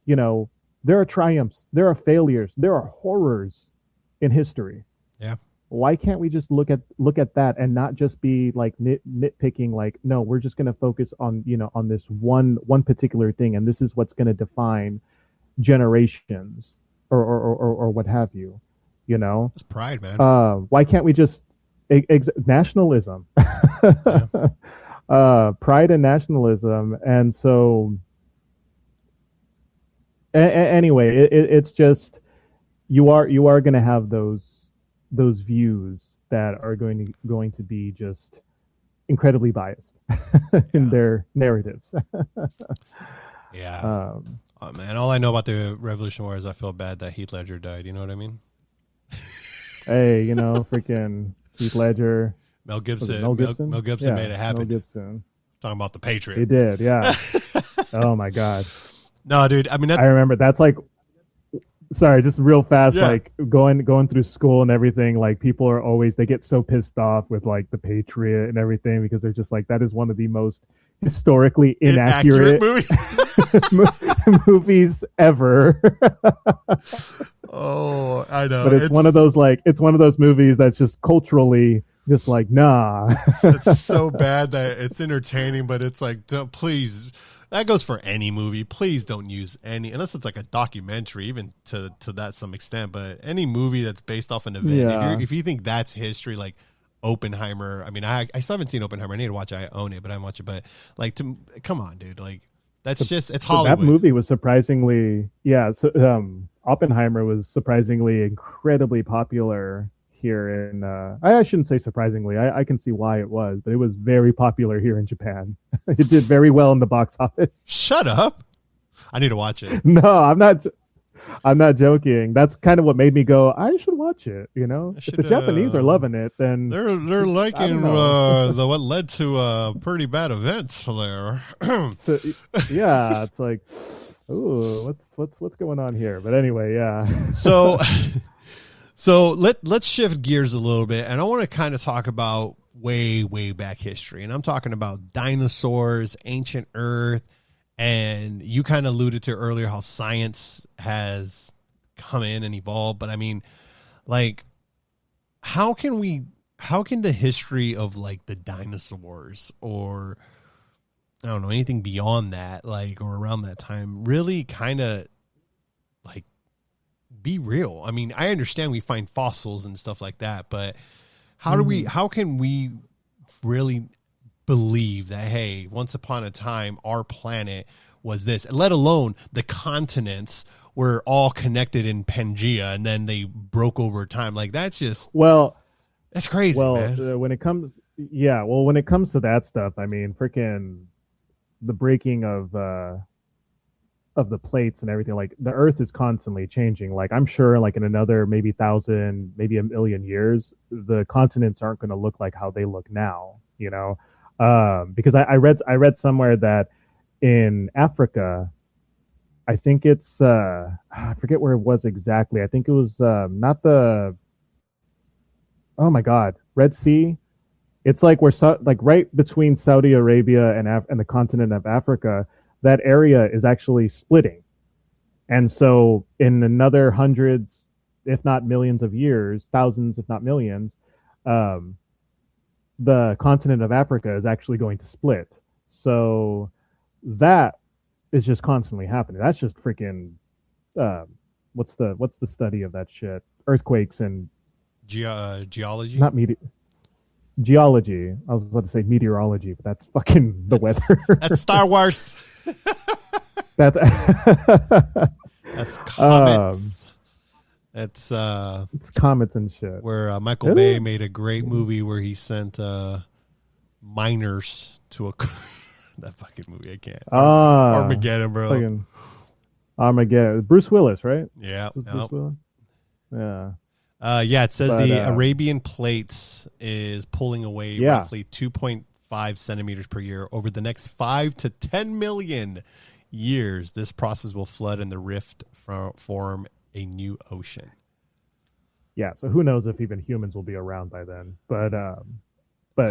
there are triumphs, there are failures, there are horrors in history. Yeah. Why can't we just look at that and not just be like nitpicking, like, no, we're just going to focus on, on this one particular thing, and this is what's going to define generations or what have you, It's pride, man. Why can't we just nationalism, pride and nationalism. And so anyway, it's just, you are going to have those views that are going to be just incredibly biased in their narratives. Yeah. Oh man, all I know about the Revolution War is I feel bad that Heath Ledger died. You know what I mean? Hey, freaking Heath Ledger. Mel Gibson. Mel Gibson? Mel Gibson made it happen. Mel Gibson. Talking about the Patriot. He did, yeah. Oh my God. No, dude. I mean, I remember that's like, sorry, just real fast, Yeah. like going through school and everything, like people are always, they get so pissed off with like the Patriot and everything, because they're just like, that is one of the most historically inaccurate movies ever. Oh, I know. But it's one of those movies that's just culturally just like, nah. It's so bad that it's entertaining, but it's like, please. That goes for any movie. Please don't use any, unless it's like a documentary, even to that some extent. But any movie that's based off an event, if you think that's history, like Oppenheimer. I mean, I still haven't seen Oppenheimer. I need to watch it. I own it, but I haven't watched it. But like, come on, dude. Like, that's it's Hollywood. That movie was surprisingly, Oppenheimer was surprisingly incredibly popular here in, I shouldn't say surprisingly, I can see why it was, but it was very popular here in Japan. It did very well in the box office. Shut up. I need to watch it. No, I'm not joking. That's kind of what made me go, I should watch it, If the Japanese are loving it, then they're liking what led to pretty bad events there. So, yeah, it's like, ooh, what's going on here? But anyway, yeah. So let's shift gears a little bit, and I want to kind of talk about way back history, and I'm talking about dinosaurs, ancient Earth, and you kind of alluded to earlier how science has come in and evolved. But I mean, like, how can the history of like the dinosaurs, or I don't know, anything beyond that, like, or around that time, really kind of like be real? I mean, I understand we find fossils and stuff like that, but how can we really believe that, hey, once upon a time our planet was this, let alone the continents were all connected in Pangea and then they broke over time? Like, that's just, that's crazy, man. When it comes to that stuff, I mean, freaking the breaking of the plates and everything, like the Earth is constantly changing. Like, I'm sure like in another maybe 1,000, maybe 1,000,000 years, the continents aren't going to look like how they look now, because I read somewhere that in Africa, I think it's I forget where it was exactly. I think it was not the oh my god, Red Sea. It's like like right between Saudi Arabia and and the continent of Africa. That area is actually splitting, and so in another hundreds, if not millions of years, thousands if not millions, um, the continent of Africa is actually going to split. So that is just constantly happening. That's just freaking uh, what's the study of that shit? Earthquakes and Geology. not geology. I was about to say meteorology, but that's fucking the weather. That's Star Wars. That's That's comets. It's comets and shit. Where Michael Bay made a great movie where he sent miners to a that fucking movie. I can't. Armageddon, bro. Fucking Armageddon. Bruce Willis, right? Yeah. Bruce Willis? Yeah. Yeah, it says the Arabian Plates is pulling away roughly 2.5 centimeters per year. Over the next 5 to 10 million years, this process will flood and the rift form a new ocean. Yeah, so who knows if even humans will be around by then. But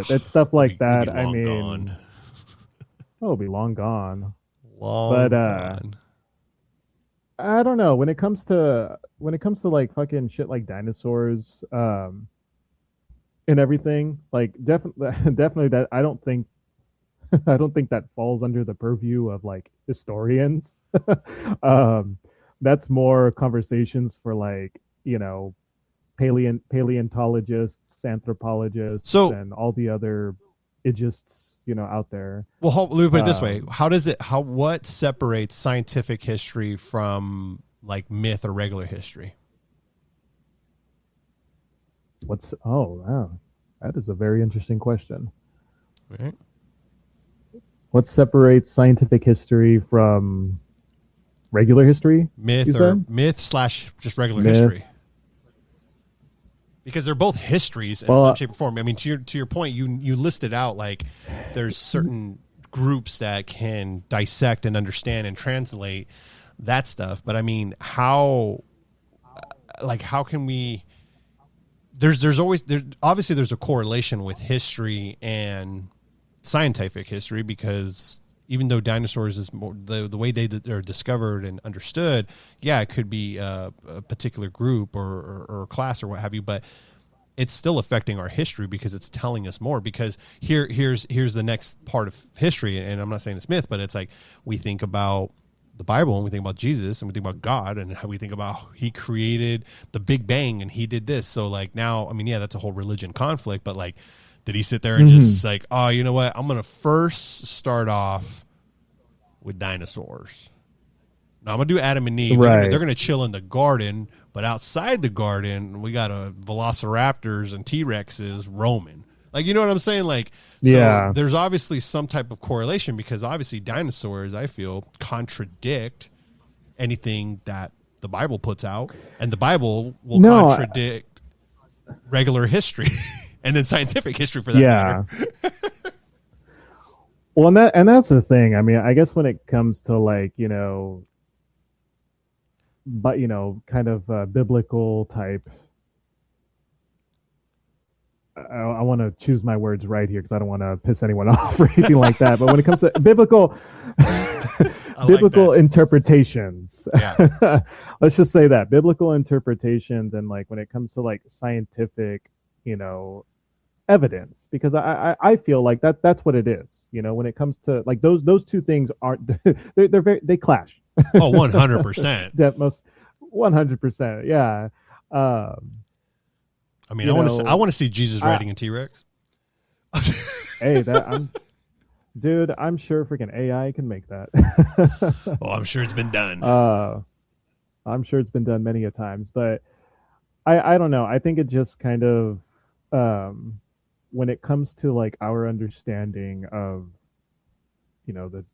it's stuff like that. I mean, gone. It'll be long gone. Gone. I don't know. When it comes to like fucking shit like dinosaurs, and everything, like definitely that I don't think that falls under the purview of like historians. That's more conversations for like, paleontologists, anthropologists, and all the other agists, out there. Well, let me put it this way: what separates scientific history from like myth or regular history? Wow, that is a very interesting question. Right. What separates scientific history from regular history? Myth / just regular history. Because they're both histories in some shape or form. I mean, to your point, you listed out like there's certain groups that can dissect and understand and translate that stuff. But I mean, how can we? There's obviously there's a correlation with history and scientific history, because even though dinosaurs is more the way they are discovered and understood, yeah, it could be a particular group or class or what have you, but it's still affecting our history because it's telling us more. Because here's the next part of history, and I'm not saying it's myth, but it's like we think about the Bible and we think about Jesus and we think about God and how we think about he created the Big Bang and he did this. So like now, I mean, yeah, that's a whole religion conflict, but like, did he sit there and just like, oh, you know what? I'm going to first start off with dinosaurs. Now I'm going to do Adam and Eve. Right. They're going to chill in the garden, but outside the garden, we got velociraptors and T-Rexes roaming. Like, you know what I'm saying? Like, so there's obviously some type of correlation, because obviously dinosaurs, I feel, contradict anything that the Bible puts out, and the Bible will contradict regular history. And then scientific history for that matter. Well, and that's the thing. I mean, I guess when it comes to like, kind of biblical type. I want to choose my words right here because I don't want to piss anyone off or anything like that. But when it comes to biblical interpretations, let's just say that biblical interpretations, and like when it comes to like scientific, evidence, because I feel like that's what it is. When it comes to like those two things aren't they clash. Oh, 100%. That most 100%. Yeah. I mean, I want to see Jesus riding a T-Rex. Hey, I'm sure freaking AI can make that. Oh, I'm sure it's been done. I'm sure it's been done many a times, but I don't know. I think it just kind of when it comes to like our understanding of the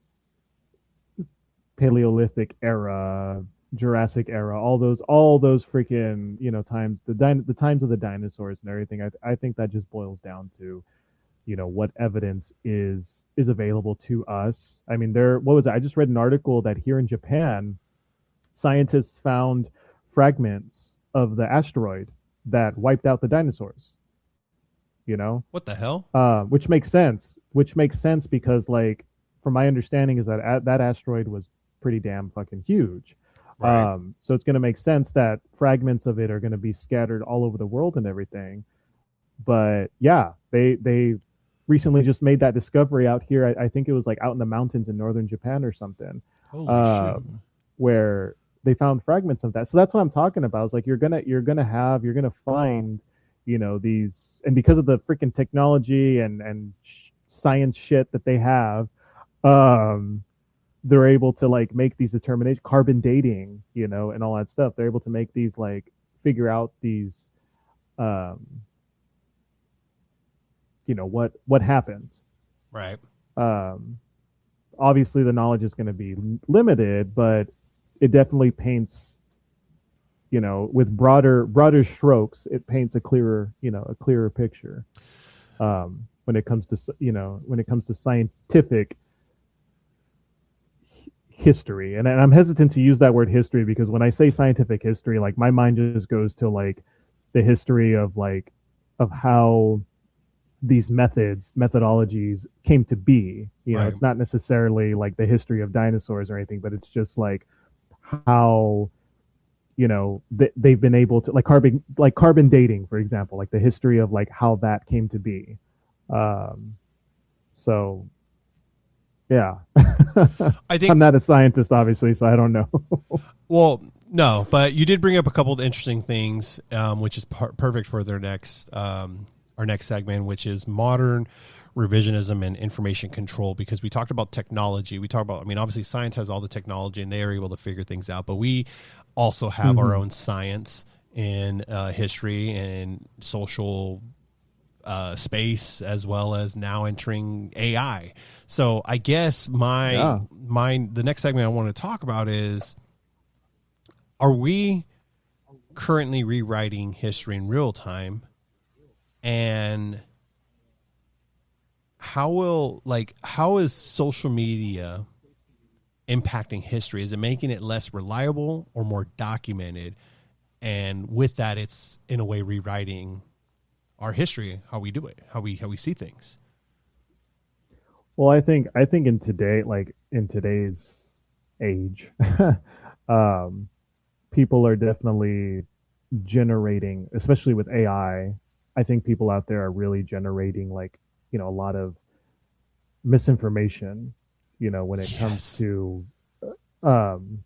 Paleolithic era, Jurassic era, all those freaking times, the times of the dinosaurs and everything. I think that just boils down to what evidence is available to us. I mean, what was it? I just read an article that here in Japan, scientists found fragments of the asteroid that wiped out the dinosaurs. You know, What the hell? which makes sense. Which makes sense because, like, from my understanding, is that that asteroid was pretty damn fucking huge. Right. So it's going to make sense that fragments of it are going to be scattered all over the world and everything. But yeah, they recently just made that discovery out here. I think it was like out in the mountains in northern Japan or something, Holy shit. where they found fragments of that. So that's what I'm talking about. It's like you're gonna find, these, and because of the freaking technology and science shit that they have, um, they're able to like make these determinations, carbon dating, and all that stuff. They're able to make these, like, figure out these, um, what happens. Right. Um, Obviously, the knowledge is going to be limited, but it definitely paints, with broader strokes. It paints a clearer picture, when it comes to scientific history. And I'm hesitant to use that word history because when I say scientific history, like, my mind just goes to, like, the history of, like, of how these methodologies came to be. Right. It's not necessarily like the history of dinosaurs or anything, but it's just like how, they've been able to, like, carbon dating, for example, like the history of, like, how that came to be. So yeah. I think I'm not a scientist, obviously, so I don't know. Well, no, but you did bring up a couple of interesting things, which is perfect for their next our next segment, which is modern revisionism and information control. Because we talked about technology, we talked about, I mean, obviously science has all the technology and they are able to figure things out, but we also have our own science in history and social space, as well as now entering AI. So I guess the next segment I want to talk about is, are we currently rewriting history in real time? And how is social media impacting history? Is it making it less reliable or more documented? And with that, it's in a way rewriting our history, how we do it, how we see things. Well, I think in today's age, people are definitely generating, especially with AI. I think people out there are really generating, like, a lot of misinformation, when it comes to um,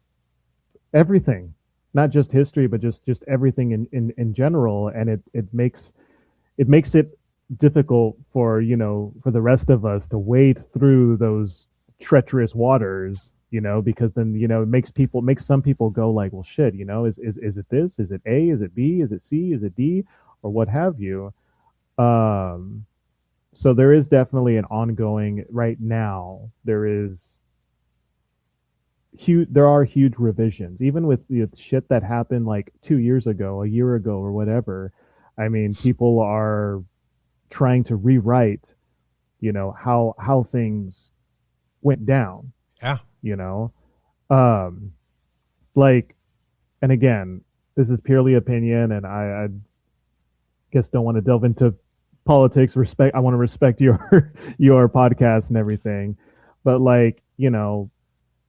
everything, not just history, but just everything in general. And it makes it difficult for the rest of us to wade through those treacherous waters, because then it makes some people go like, well, shit, is it this, is it A, is it B, is it C, is it D, or what have you. So there is definitely an ongoing, right now, there are huge revisions, even with the shit that happened like 2 years ago, a year ago, or whatever. I mean, people are trying to rewrite, how things went down. Yeah. Like, and again, this is purely opinion, and I guess don't want to delve into politics. I want to respect your your podcast and everything, but, like,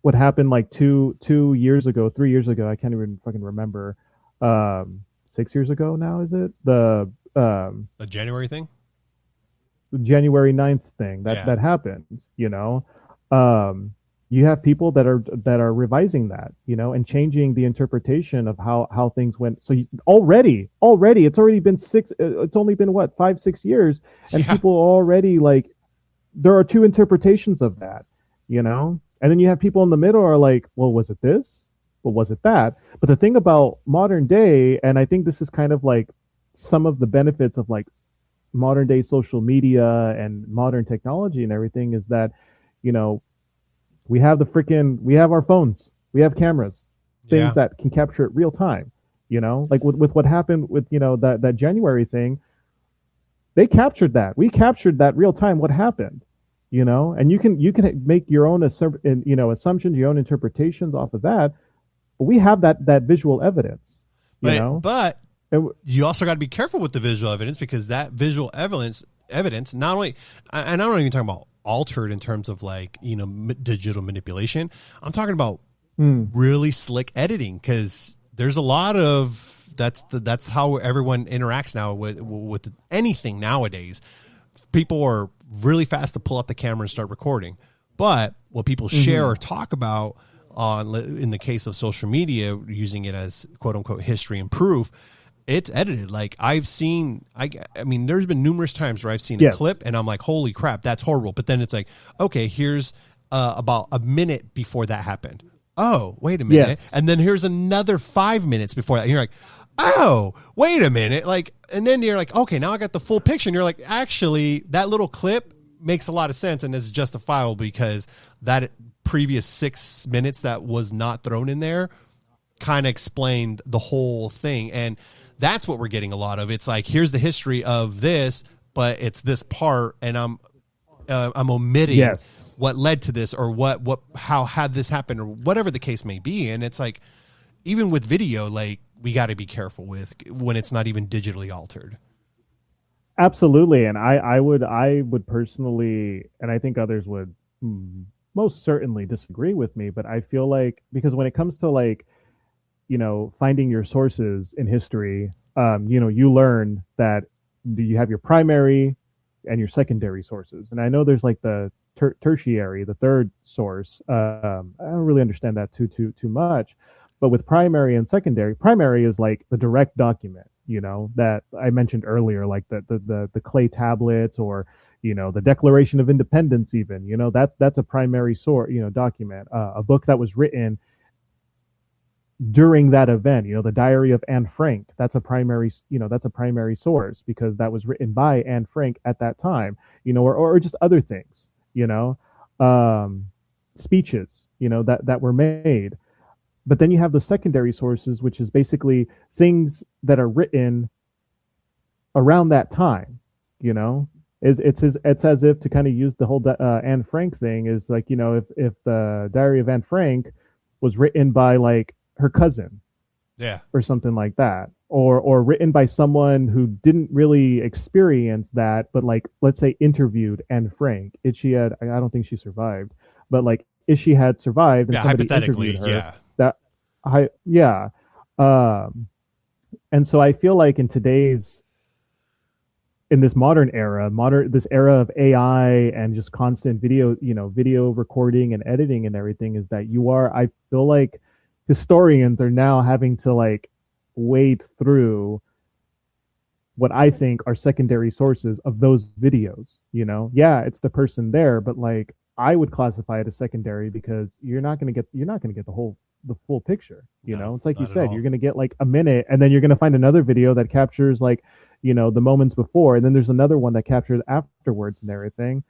what happened like 2 years ago, 3 years ago, I can't even fucking remember. 6 years ago now, is it the January thing? January 9th thing that happened, you have people that are revising that, and changing the interpretation of how things went. So already it's already been it's only been what, 5-6 years, and people already, like, there are two interpretations of that, and then you have people in the middle are like, well, was it this? Well, was it that? But the thing about modern day, and I think this is kind of like some of the benefits of, like, modern day social media and modern technology and everything, is that, we have our phones, we have cameras, things that can capture it real time, like with what happened with, that January thing. We captured that real time, what happened, and you can make your own assumptions, your own interpretations off of that. But we have that visual evidence, you But know. but you also got to be careful with the visual evidence, because that visual evidence not only, and I'm not even talking about altered in terms of like, you know, digital manipulation. I'm talking about really slick editing, because there's a lot of that's how everyone interacts now with anything nowadays. People are really fast to pull out the camera and start recording, but what people share or talk about in the case of social media, using it as quote unquote history and proof, it's edited. Like I've seen, I mean, there's been numerous times where I've seen a clip and I'm like, holy crap, that's horrible. But then it's like, okay, here's about a minute before that happened. Oh, wait a minute. Yes. And then here's another 5 minutes before that. And you're like, oh, wait a minute. Like, and then you're like, okay, now I got the full picture. And you're like, actually, that little clip makes a lot of sense and is justifiable, because that previous 6 minutes that was not thrown in there kind of explained the whole thing. And that's what we're getting a lot of. It's like, here's the history of this, but it's this part, and I'm omitting what led to this, or how had this happened, or whatever the case may be. And it's like, even with video, like, we got to be careful with when it's not even digitally altered. Absolutely. And I would personally, and I think others would most certainly disagree with me, but I feel like, because when it comes to like, you know, finding your sources in history, you know, you learn that you have your primary and your secondary sources. And I know there's like the tertiary, the third source. I don't really understand that too much, but with primary and secondary, primary is like the direct document, you know, that I mentioned earlier, like the clay tablets, or, you know, the Declaration of Independence, even, you know, that's a primary source, you know, document, a book that was written during that event, you know, the Diary of Anne Frank, that's a primary, you know, that's a primary source, because that was written by Anne Frank at that time, you know, or just other things, you know, speeches, you know, that were made. But then you have the secondary sources, which is basically things that are written around that time, you know. It's as if, to kind of use the whole Anne Frank thing, is like, you know, if the Diary of Anne Frank was written by like her cousin, or something like that, or written by someone who didn't really experience that, but like, let's say, interviewed Anne Frank, if she had, I don't think she survived, but like, if she had survived and somebody hypothetically, interviewed her, and so I feel like in this modern era, this era of AI and just constant video, you know, video recording and editing and everything, is that I feel like historians are now having to like wade through what I think are secondary sources of those videos, you know. Yeah, it's the person there, but like, I would classify it as secondary, because you're not going to get the full picture, you know. It's like you said, you're going to get like a minute, and then you're going to find another video that captures like, you know, the moments before, and then there's another one that captures afterwards and everything.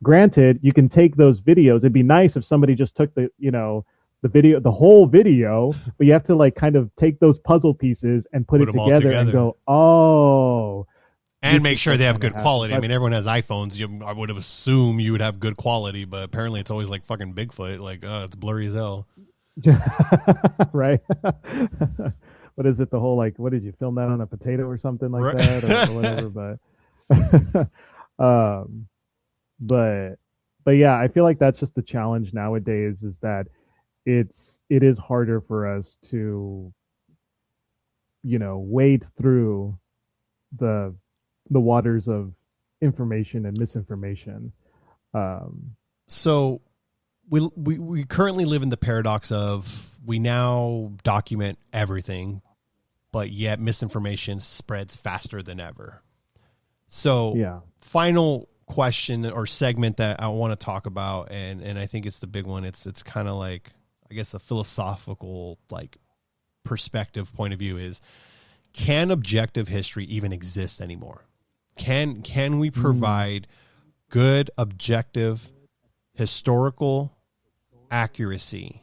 Granted, you can take those videos. It'd be nice if somebody just took the, you know, the whole video, but you have to like kind of take those puzzle pieces and put it together and go, oh. And make sure they have good quality. I mean, everyone has iPhones. I would have assumed you would have good quality, but apparently it's always like fucking Bigfoot. Like, it's blurry as hell. Right. What is it? The whole, like, what did you film that on a potato or something like that, or whatever? But yeah, I feel like that's just the challenge nowadays, is that it is harder for us to, you know, wade through the waters of information and misinformation. So we currently live in the paradox of, we now document everything, but yet misinformation spreads faster than ever. So final question or segment that I want to talk about, and I think it's the big one. It's kind of like, I guess, a philosophical like perspective point of view is, can objective history even exist anymore? Can we provide good objective historical accuracy,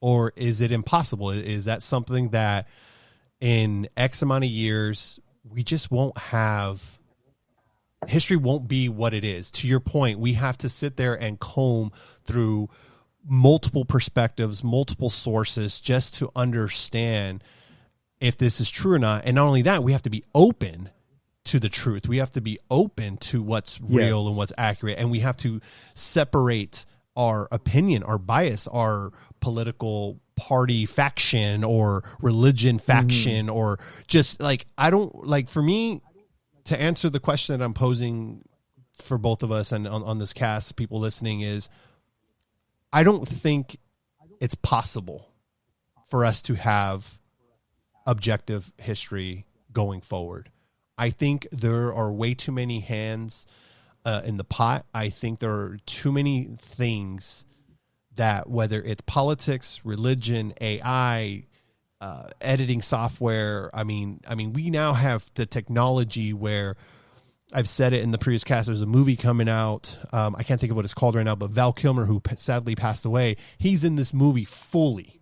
or is it impossible? Is that something that in X amount of years we just won't have? History won't be what it is. To your point, we have to sit there and comb through multiple perspectives, multiple sources, just to understand if this is true or not. And not only that, we have to be open to the truth. We have to be open to what's real and what's accurate. And we have to separate our opinion, our bias, our political party faction or religion faction, or just like, I don't like, for me to answer the question that I'm posing for both of us and on this cast, people listening, is I don't think it's possible for us to have objective history going forward. I think there are way too many hands in the pot. I think there are too many things that, whether it's politics, religion, AI, editing software. I mean, we now have the technology where, I've said it in the previous cast, there's a movie coming out. I can't think of what it's called right now, but Val Kilmer, who sadly passed away, he's in this movie fully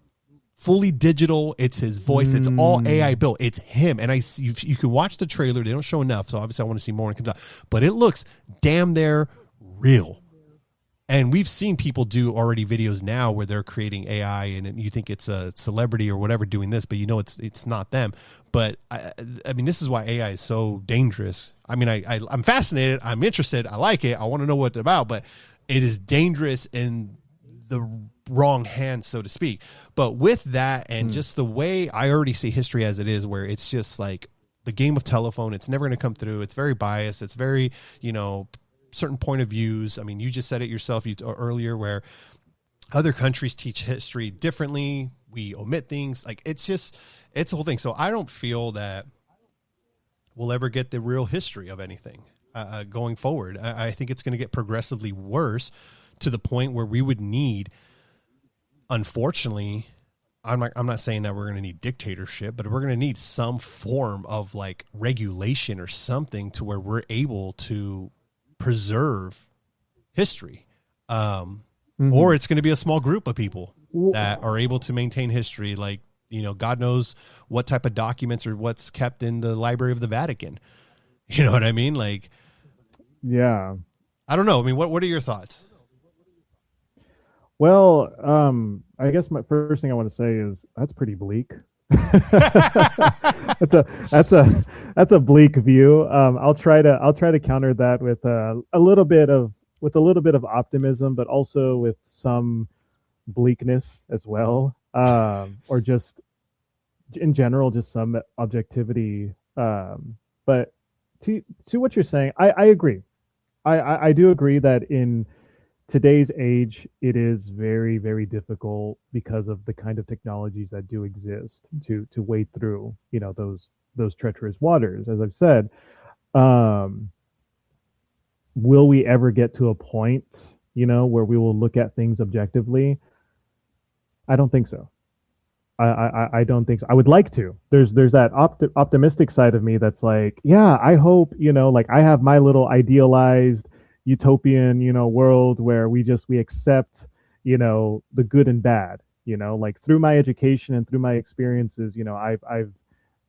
digital. It's his voice. It's all AI built. It's him. And you can watch the trailer. They don't show enough, so obviously I want to see more when it comes out. But it looks damn there real. And we've seen people do already videos now where they're creating AI, and you think it's a celebrity or whatever doing this, but you know it's not them. But I mean, this is why AI is so dangerous. I mean, I'm fascinated. I'm interested. I like it. I want to know what it's about. But it is dangerous in the wrong hands, so to speak. But with that, and just the way I already see history as it is, where it's just like the game of telephone, it's never going to come through. It's very biased. It's very, certain point of views. I mean, you just said it yourself earlier, where other countries teach history differently. We omit things. Like, it's a whole thing. So I don't feel that we'll ever get the real history of anything going forward. I think it's going to get progressively worse, to the point where we would need, unfortunately, I'm not saying that we're going to need dictatorship, but we're going to need some form of like regulation or something to where we're able to preserve history. Or it's going to be a small group of people that are able to maintain history. Like, God knows what type of documents or what's kept in the Library of the Vatican. You know what I mean? Like, yeah, I don't know. I mean, what are your thoughts? Well, I guess my first thing I want to say is that's pretty bleak. that's a bleak view. I'll try to counter that with a little bit of optimism, but also with some bleakness as well, or just in general, just some objectivity. But to what you're saying, I agree. I do agree that in today's age, it is very, very difficult because of the kind of technologies that do exist to wade through, those treacherous waters. As I've said, will we ever get to a point, where we will look at things objectively? I don't think so. I don't think so. I would like to. There's that optimistic side of me that's like, yeah, I hope, like I have my little idealized utopian, world where we accept, the good and bad, like through my education and through my experiences, I've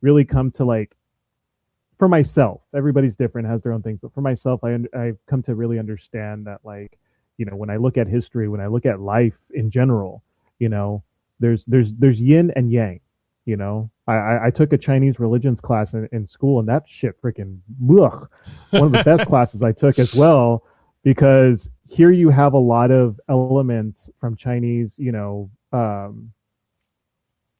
really come to, like, for myself, everybody's different, has their own things, but for myself, I've come to really understand that, like, when I look at history, when I look at life in general, there's yin and yang. I took a Chinese religions class in school, and that shit freaking, ugh, one of the best classes I took as well, because here you have a lot of elements from Chinese,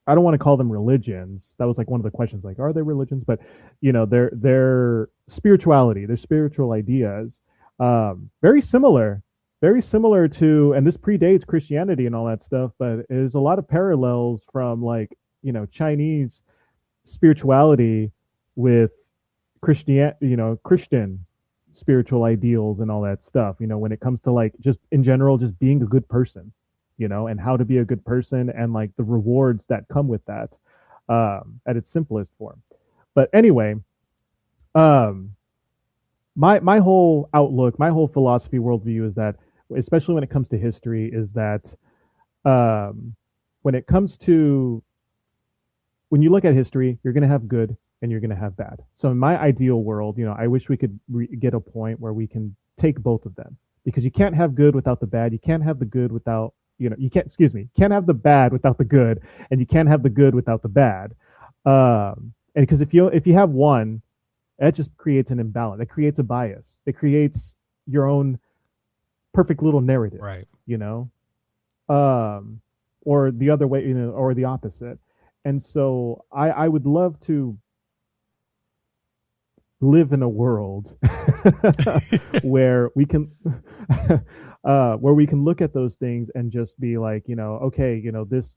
I don't want to call them religions. That was like one of the questions, like, are they religions? But, their spirituality, their spiritual ideas, very similar to, and this predates Christianity and all that stuff, but there's a lot of parallels from, like, Chinese spirituality with Christian spiritual ideals and all that stuff, when it comes to, like, just in general, just being a good person, and how to be a good person, and like the rewards that come with that, at its simplest form. But anyway, my whole outlook, my whole philosophy, worldview is that, especially when it comes to history, is that, when you look at history, you're going to have good and you're going to have bad. So in my ideal world, I wish we could get a point where we can take both of them, because you can't have good without the bad. You can't have the good without, You can't, excuse me, can't have the bad without the good, and you can't have the good without the bad. And because if you have one, that just creates an imbalance. It creates a bias. It creates your own perfect little narrative, Right. Um, or the other way, or the opposite. And so I would love to live in a world where we can look at those things and just be like, okay,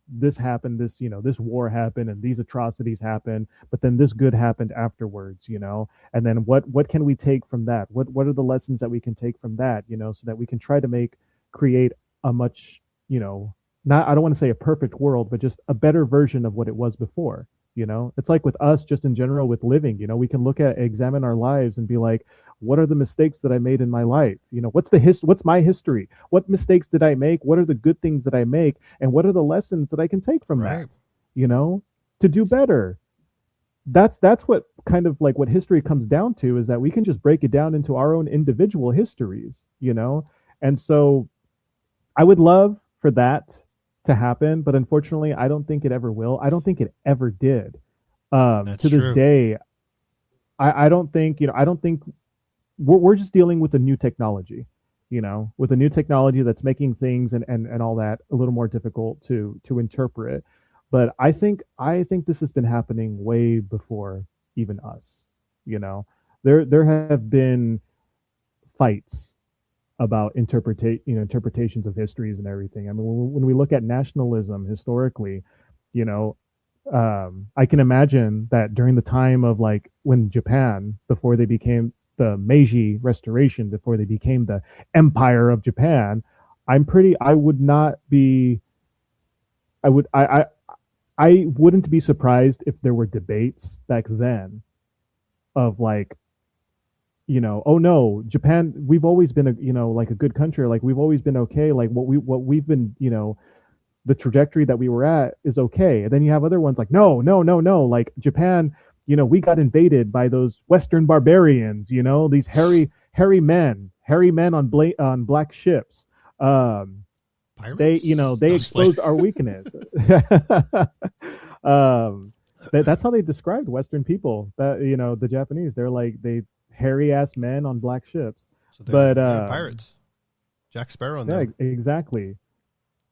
this happened, this war happened, and these atrocities happened, but then this good happened afterwards, and then what can we take from that? What are the lessons that we can take from that, so that we can try to create a much, not, I don't want to say a perfect world, but just a better version of what it was before. It's like with us, just in general, with living, we can examine our lives and be like, what are the mistakes that I made in my life? What's my history? What mistakes did I make? What are the good things that I make? And what are the lessons that I can take from that, to do better? That's what kind of like what history comes down to, is that we can just break it down into our own individual histories, And so I would love for that to happen, but unfortunately, I don't think it ever will. I don't think it ever did. That's to this true. day, I don't think, I don't think we're just dealing with a new technology, with a new technology that's making things and all that a little more difficult to interpret. But I think this has been happening way before even us. There have been fights about interpretations of histories and everything. I mean, when we look at nationalism historically, I can imagine that during the time of like when Japan, before they became the Meiji Restoration, before they became the Empire of Japan, I wouldn't be surprised if there were debates back then of like, oh no, Japan, we've always been like a good country, like we've always been okay, like what we've been, the trajectory that we were at is okay. And then you have other ones like, no, like Japan, we got invaded by those Western barbarians, these hairy men on black ships. Pirates? They exposed our weakness. That's how they described Western people, that, the Japanese, they're like, hairy ass men on black ships. So they're pirates. Jack Sparrow and them. Exactly.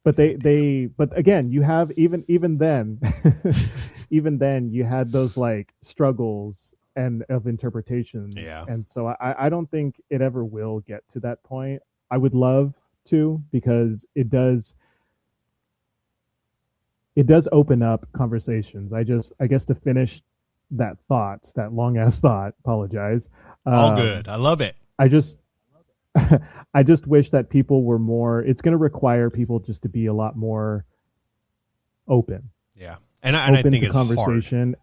But but again, you have even then, even then you had those like struggles and of interpretation. Yeah. And so I don't think it ever will get to that point. I would love to, because it does open up conversations. I guess to finish that long ass thought, apologize. All good. I love it. I just wish that people were more. It's going to require people just to be a lot more open. Yeah, and I think it's conversation. Hard.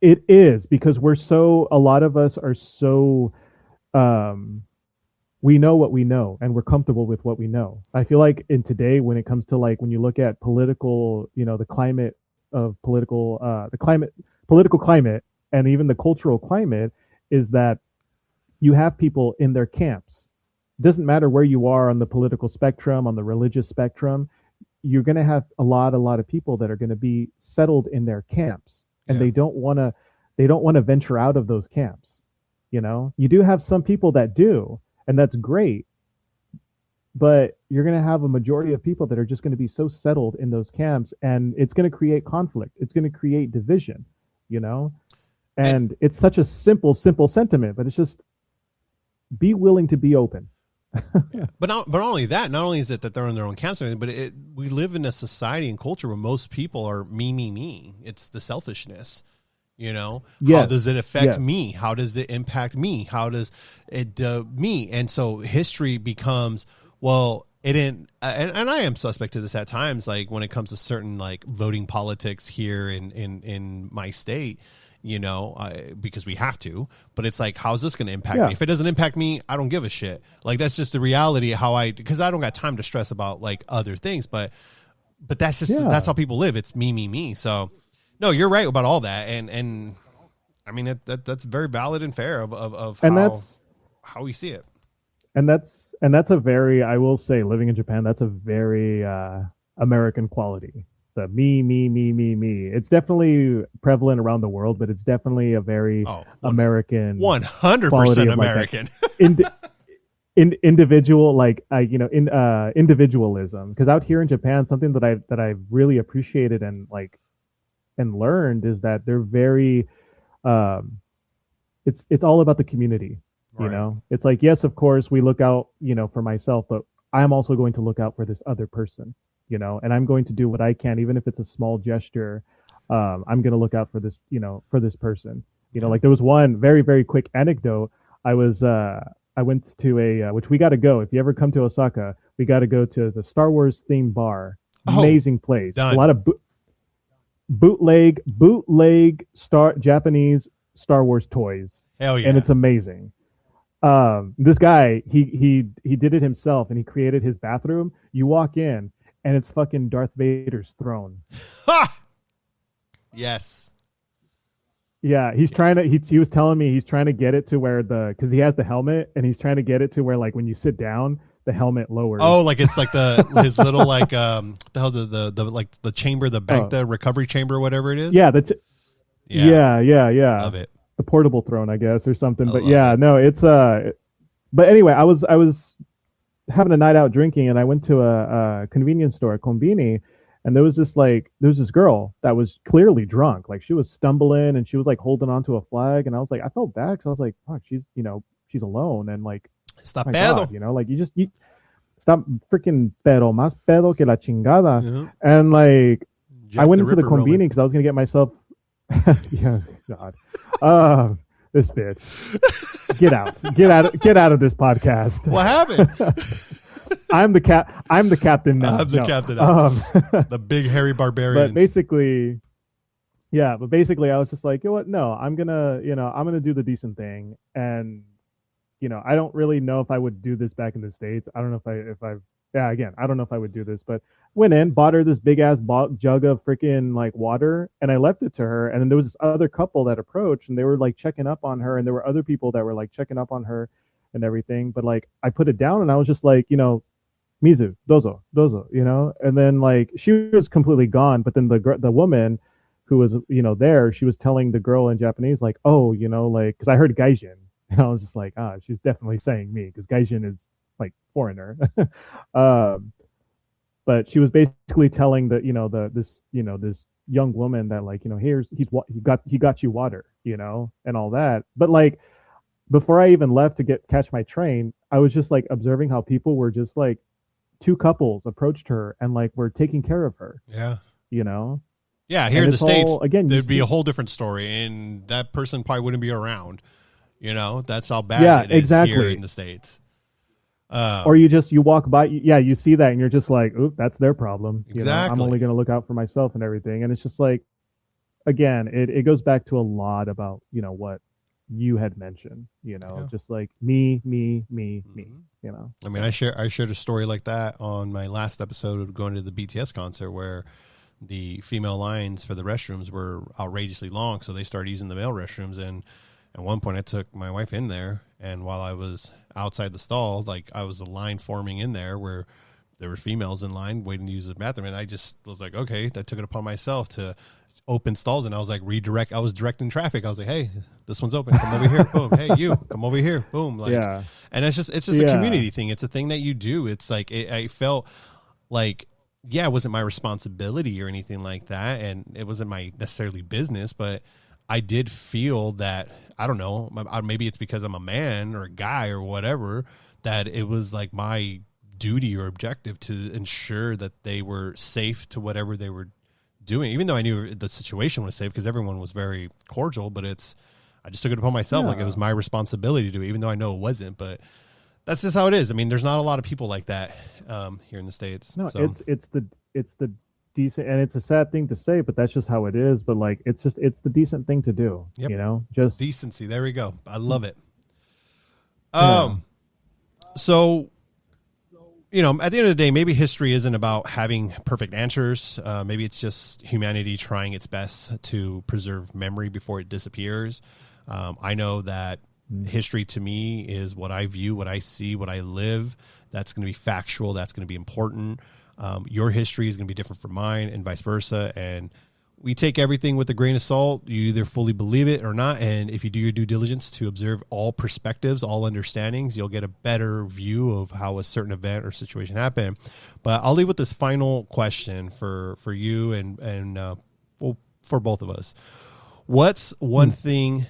It is, because a lot of us are so, we know what we know and we're comfortable with what we know. I feel like in today, when it comes to like, when you look at political, the climate of political, political climate, and even the cultural climate, is that you have people in their camps. It doesn't matter where you are on the political spectrum, on the religious spectrum, you're going to have a lot of people that are going to be settled in their camps, and they don't want to venture out of those camps. You do have some people that do, and that's great, but you're going to have a majority of people that are just going to be so settled in those camps, and it's going to create conflict. It's going to create division, and it's such a simple sentiment, but it's just, be willing to be open. Yeah. But not only that, not only is it that they're in their own camps, but we live in a society and culture where most people are me. It's the selfishness. How does it affect me? How does it impact me? How does it me? And so history becomes, well, it didn't, and I am suspect to this at times, like when it comes to certain like voting politics here in my state. Because we have to, but it's like, how's this going to impact me? If it doesn't impact me, I don't give a shit. Like, that's just the reality of because I don't got time to stress about like other things, but that's just, that's how people live. It's me. So no, you're right about all that. And I mean, that's very valid and fair of how we see it. and that's a very, I will say, living in Japan, that's a very American quality. The me, me, me, me, me. It's definitely prevalent around the world, but it's definitely a very American 100% American. Like individual, like individualism. Because out here in Japan, something that I really appreciated and like and learned is that they're very um it's all about the community. You know, it's like, yes, of course, we look out, for myself, but I'm also going to look out for this other person, and I'm going to do what I can, even if it's a small gesture. I'm going to look out for this, for this person. Like there was one very, very quick anecdote. I went to which we got to go. If you ever come to Osaka, we got to go to the Star Wars themed bar. Amazing place. Done. A lot of bootleg Japanese Star Wars toys. Hell yeah. And it's amazing. This guy, he did it himself, and he created his bathroom. You walk in and it's fucking Darth Vader's throne. Ha! Yes. Yeah, he's trying to. He was telling me he's trying to get it to where because he has the helmet, and he's trying to get it to where, like, when you sit down, the helmet lowers. Oh, like it's like his little like the like the chamber, the bank, the recovery chamber, whatever it is. Yeah, yeah. Love it. The portable throne, I guess, or something. But it's But anyway, I was having a night out drinking, and I went to a convenience store, Konbini, and there was this girl that was clearly drunk. Like, she was stumbling and she was like holding onto a flag, and I was like, I felt bad because I was like, fuck, she's alone, and like, stop pedo, like you stop freaking pedo, más pedo que la chingada, and like I went into the Konbini because I was gonna get myself, yeah, God, this bitch, get out of this podcast. What happened? I'm the captain now. I'm the captain now. The big hairy barbarian. But basically, I was just like, you know what? No, I'm gonna do the decent thing, and I don't really know if I would do this back in the States. I don't know I don't know if I would do this, but went in, bought her this big ass jug of freaking like water, and I left it to her. And then there was this other couple that approached, and they were like checking up on her, and there were other people that were like checking up on her and everything. But like, I put it down, and I was just like, Mizu, dozo, and then like she was completely gone. But then the woman who was there, she was telling the girl in Japanese, like, oh, like, because I heard gaijin, and I was just like, she's definitely saying me, because gaijin is like foreigner. But she was basically telling this young woman that, like, he got you water, and all that. But like, before I even left to catch my train, I was just like observing how people were just like, two couples approached her and like were taking care of her. Yeah. Yeah, here in the States, there'd be a whole different story, and that person probably wouldn't be around. That's how bad it is here in the States. Or you walk by, you see that, and you're just like, oop, that's their problem. Exactly. I'm only going to look out for myself and everything. And it's just like, again, it goes back to a lot about, what you had mentioned, just like me. I mean, I shared a story like that on my last episode of going to the BTS concert, where the female lines for the restrooms were outrageously long, so they started using the male restrooms. And at one point, I took my wife in there, and while I was outside the stall, like, I was a line forming in there where there were females in line waiting to use the bathroom, and I just was like, okay, I took it upon myself to open stalls, and I was like, I was directing traffic. I was like, hey, this one's open, come over here, boom. Hey, you come over here, boom. Like, yeah. And it's just a community thing. It's a thing that you do. It's like, I felt like, it wasn't my responsibility or anything like that, and it wasn't my necessarily business, but I did feel that, I don't know, maybe it's because I'm a man or a guy or whatever, that it was like my duty or objective to ensure that they were safe to whatever they were doing, even though I knew the situation was safe because everyone was very cordial. But I just took it upon myself, like it was my responsibility to do it, even though I know it wasn't. But that's just how it is. I mean, there's not a lot of people like that here in the States. No, so. it's the decent, and it's a sad thing to say, but that's just how it is. But like, it's the decent thing to do. Yep. Just decency. There we go. I love it. So, at the end of the day, maybe history isn't about having perfect answers. Maybe it's just humanity trying its best to preserve memory before it disappears. I know that History to me is what I view, what I see, what I live. That's going to be factual. That's going to be important. Your history is going to be different from mine and vice versa. And we take everything with a grain of salt. You either fully believe it or not. And if you do your due diligence to observe all perspectives, all understandings, you'll get a better view of how a certain event or situation happened. But I'll leave with this final question for you and well, for both of us. What's one thing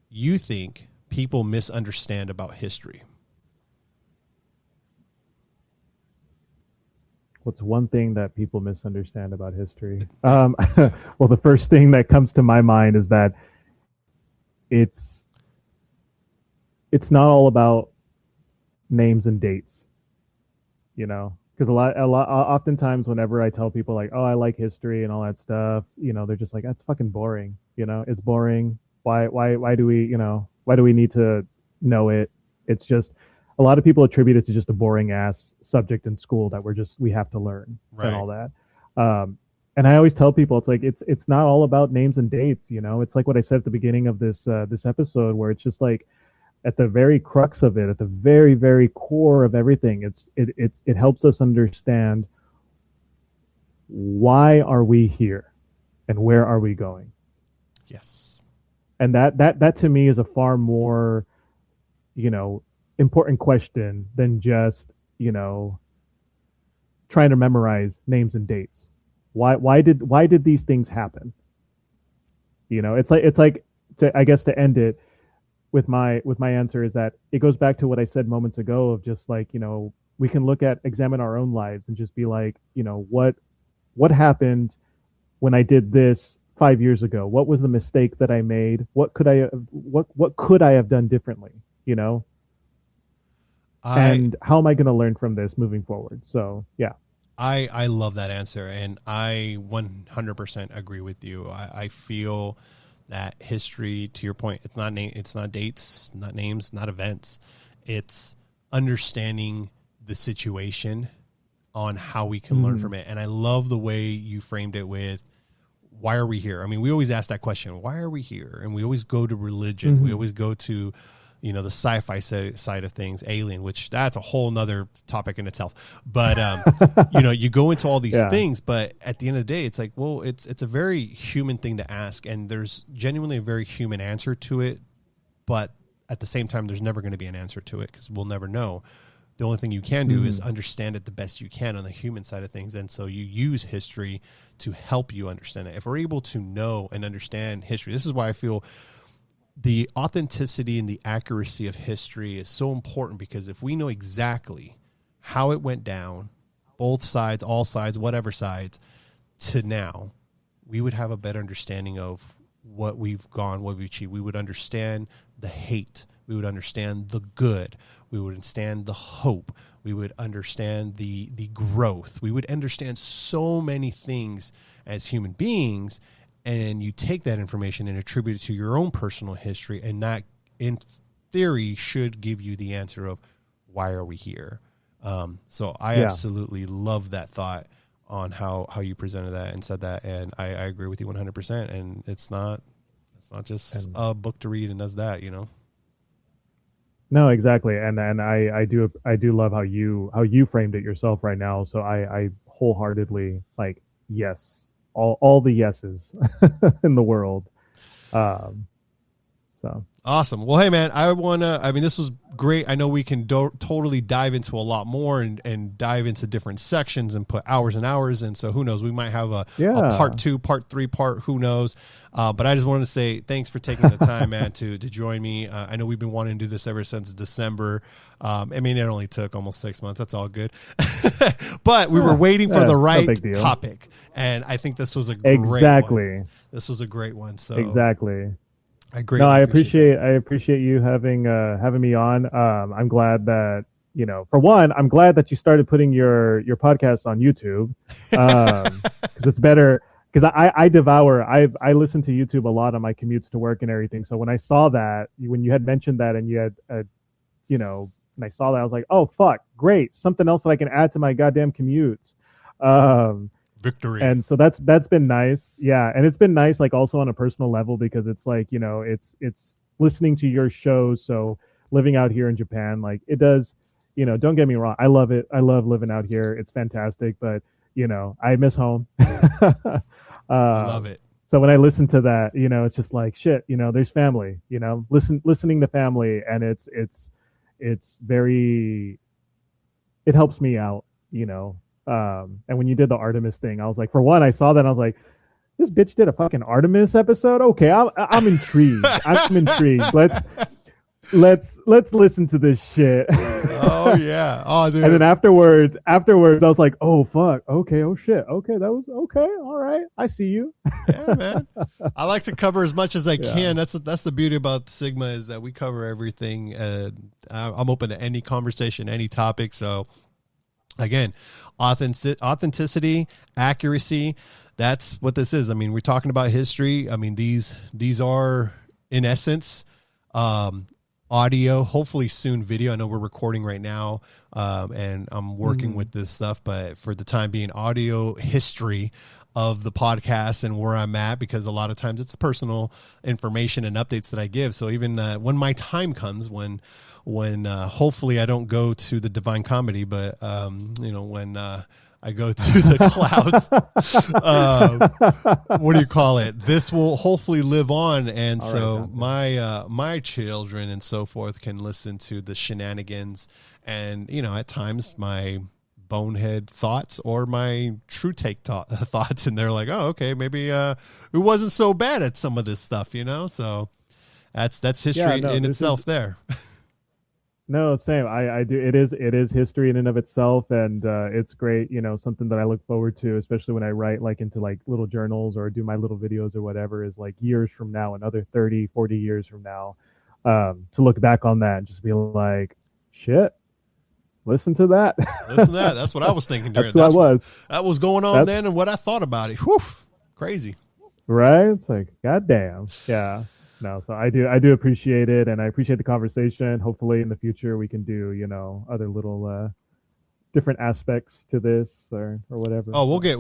you think people misunderstand about history? What's one thing that people misunderstand about history? Well, the first thing that comes to my mind is that it's not all about names and dates, you know, because oftentimes whenever I tell people like, oh, I like history and all that stuff, you know, they're just like, that's fucking boring. You know, it's boring. Why do we need to know it? It's just, a lot of people attribute it to just a boring ass subject in school that we have to learn and all that. And I always tell people, it's like, it's not all about names and dates. You know, it's like what I said at the beginning of this episode, where it's just like at the very crux of it, at the very, very core of everything, it helps us understand why are we here and where are we going? Yes. And that to me is a far more, you know, important question than just, you know, trying to memorize names and dates. Why did these things happen? You know, it's like I guess to end it with my answer is that it goes back to what I said moments ago of just like, you know, we can examine our own lives and just be like, you know, what happened when I did this 5 years ago? What was the mistake that I made? What could I have done differently? You know, and how am I going to learn from this moving forward? So yeah, I love that answer, and I 100% agree with you. I feel that history, to your point, it's not dates, not names, not events. It's understanding the situation on how we can learn from it. And I love the way you framed it with, why are we here? I mean, we always ask that question, why are we here? And we always go to religion. We always go to, you know, the sci-fi side of things, Alien, which that's a whole nother topic in itself. But, you know, you go into all these things, but at the end of the day, it's like, well, it's a very human thing to ask. And there's genuinely a very human answer to it. But at the same time, there's never going to be an answer to it because we'll never know. The only thing you can do is understand it the best you can on the human side of things. And so you use history to help you understand it. If we're able to know and understand history, this is why I feel the authenticity and the accuracy of history is so important, because if we know exactly how it went down, both sides, all sides, whatever sides, to now, we would have a better understanding of what we've achieved. We would understand the hate. We would understand the good. We would understand the hope. We would understand the growth. We would understand so many things as human beings. And you take that information and attribute it to your own personal history, and that, in theory, should give you the answer of why are we here. So I absolutely love that thought on how you presented that and said that, and I agree with you 100%. And it's not just a book to read and does that, you know. No, exactly, and I do love how you framed it yourself right now. So I wholeheartely like, yes, all the yeses in the world. So awesome. Well, hey man, this was great. I know we can totally dive into a lot more and dive into different sections and put hours and hours. And so who knows, we might have a part 2, part 3, who knows? But I just wanted to say thanks for taking the time, man, to join me. I know we've been wanting to do this ever since December. I mean, it only took almost 6 months. That's all good. But we were waiting for the right topic. And I think this was a great one. This was a great one. So exactly. I appreciate you having me on. I'm glad that, you know, for one, I'm glad that you started putting your podcast on YouTube, because it's better. Because I listen to YouTube a lot on my commutes to work and everything. So when I saw that, when you had mentioned that, and you had, you know, and I saw that, I was like, oh fuck, great, something else that I can add to my goddamn commutes. Victory. And so that's been nice. Yeah. And it's been nice, like also on a personal level, because it's like, you know, it's listening to your shows. So living out here in Japan, like it does, don't get me wrong. I love it. I love living out here. It's fantastic, but I miss home. Love it. So when I listen to that, it's just like shit, there's family, listening to family, and it's very, it helps me out, and when you did the Artemis thing, I was like, for one, I saw that and I was like, this bitch did a fucking Artemis episode. Okay. I'm intrigued. I'm intrigued. Let's listen to this shit. Oh yeah. Oh, dude. And then afterwards, I was like, oh fuck. Okay. Oh shit. Okay. That was okay. All right. I see you. Yeah, man. I like to cover as much as I can. That's the beauty about Sigma, is that we cover everything. I'm open to any conversation, any topic. So again, authenticity, accuracy. That's what this is. I mean, we're talking about history. I mean, these are in essence, audio, hopefully soon video. I know we're recording right now, and I'm working with this stuff, but for the time being, audio history of the podcast and where I'm at, because a lot of times it's personal information and updates that I give. So even when my time comes, when hopefully I don't go to the Divine Comedy, but when I go to the clouds, what do you call it? This will hopefully live on. And so my children and so forth can listen to the shenanigans and, at times my bonehead thoughts or my true take thoughts. And they're like, oh, okay, maybe it wasn't so bad at some of this stuff, So that's history in itself there. No, same. I do. It is history in and of itself, and it's great. Something that I look forward to, especially when I write like into like little journals or do my little videos or whatever, is like years from now, another 30, 40 years from now, to look back on that and just be like, shit, listen to that. Listen to that. That's what I was thinking during. That was going on then, and what I thought about it. Whew, crazy. Right? It's like, goddamn. Yeah. No, so I do appreciate it, and I appreciate the conversation. Hopefully in the future we can do, other little different aspects to this or whatever. Oh, we'll get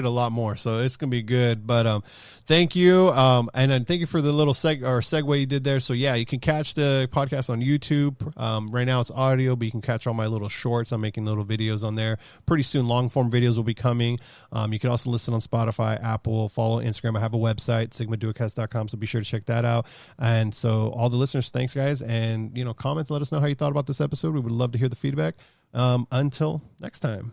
a lot more. So it's gonna be good. But thank you. And then thank you for the little segue you did there. So yeah, you can catch the podcast on YouTube. Right now it's audio, but you can catch all my little shorts. I'm making little videos on there. Pretty soon long form videos will be coming. You can also listen on Spotify, Apple, follow Instagram. I have a website, sigmaduocast.com, so be sure to check that out. And so all the listeners, thanks guys, and comments, let us know how you thought about this episode. We would love to hear the feedback. Until next time.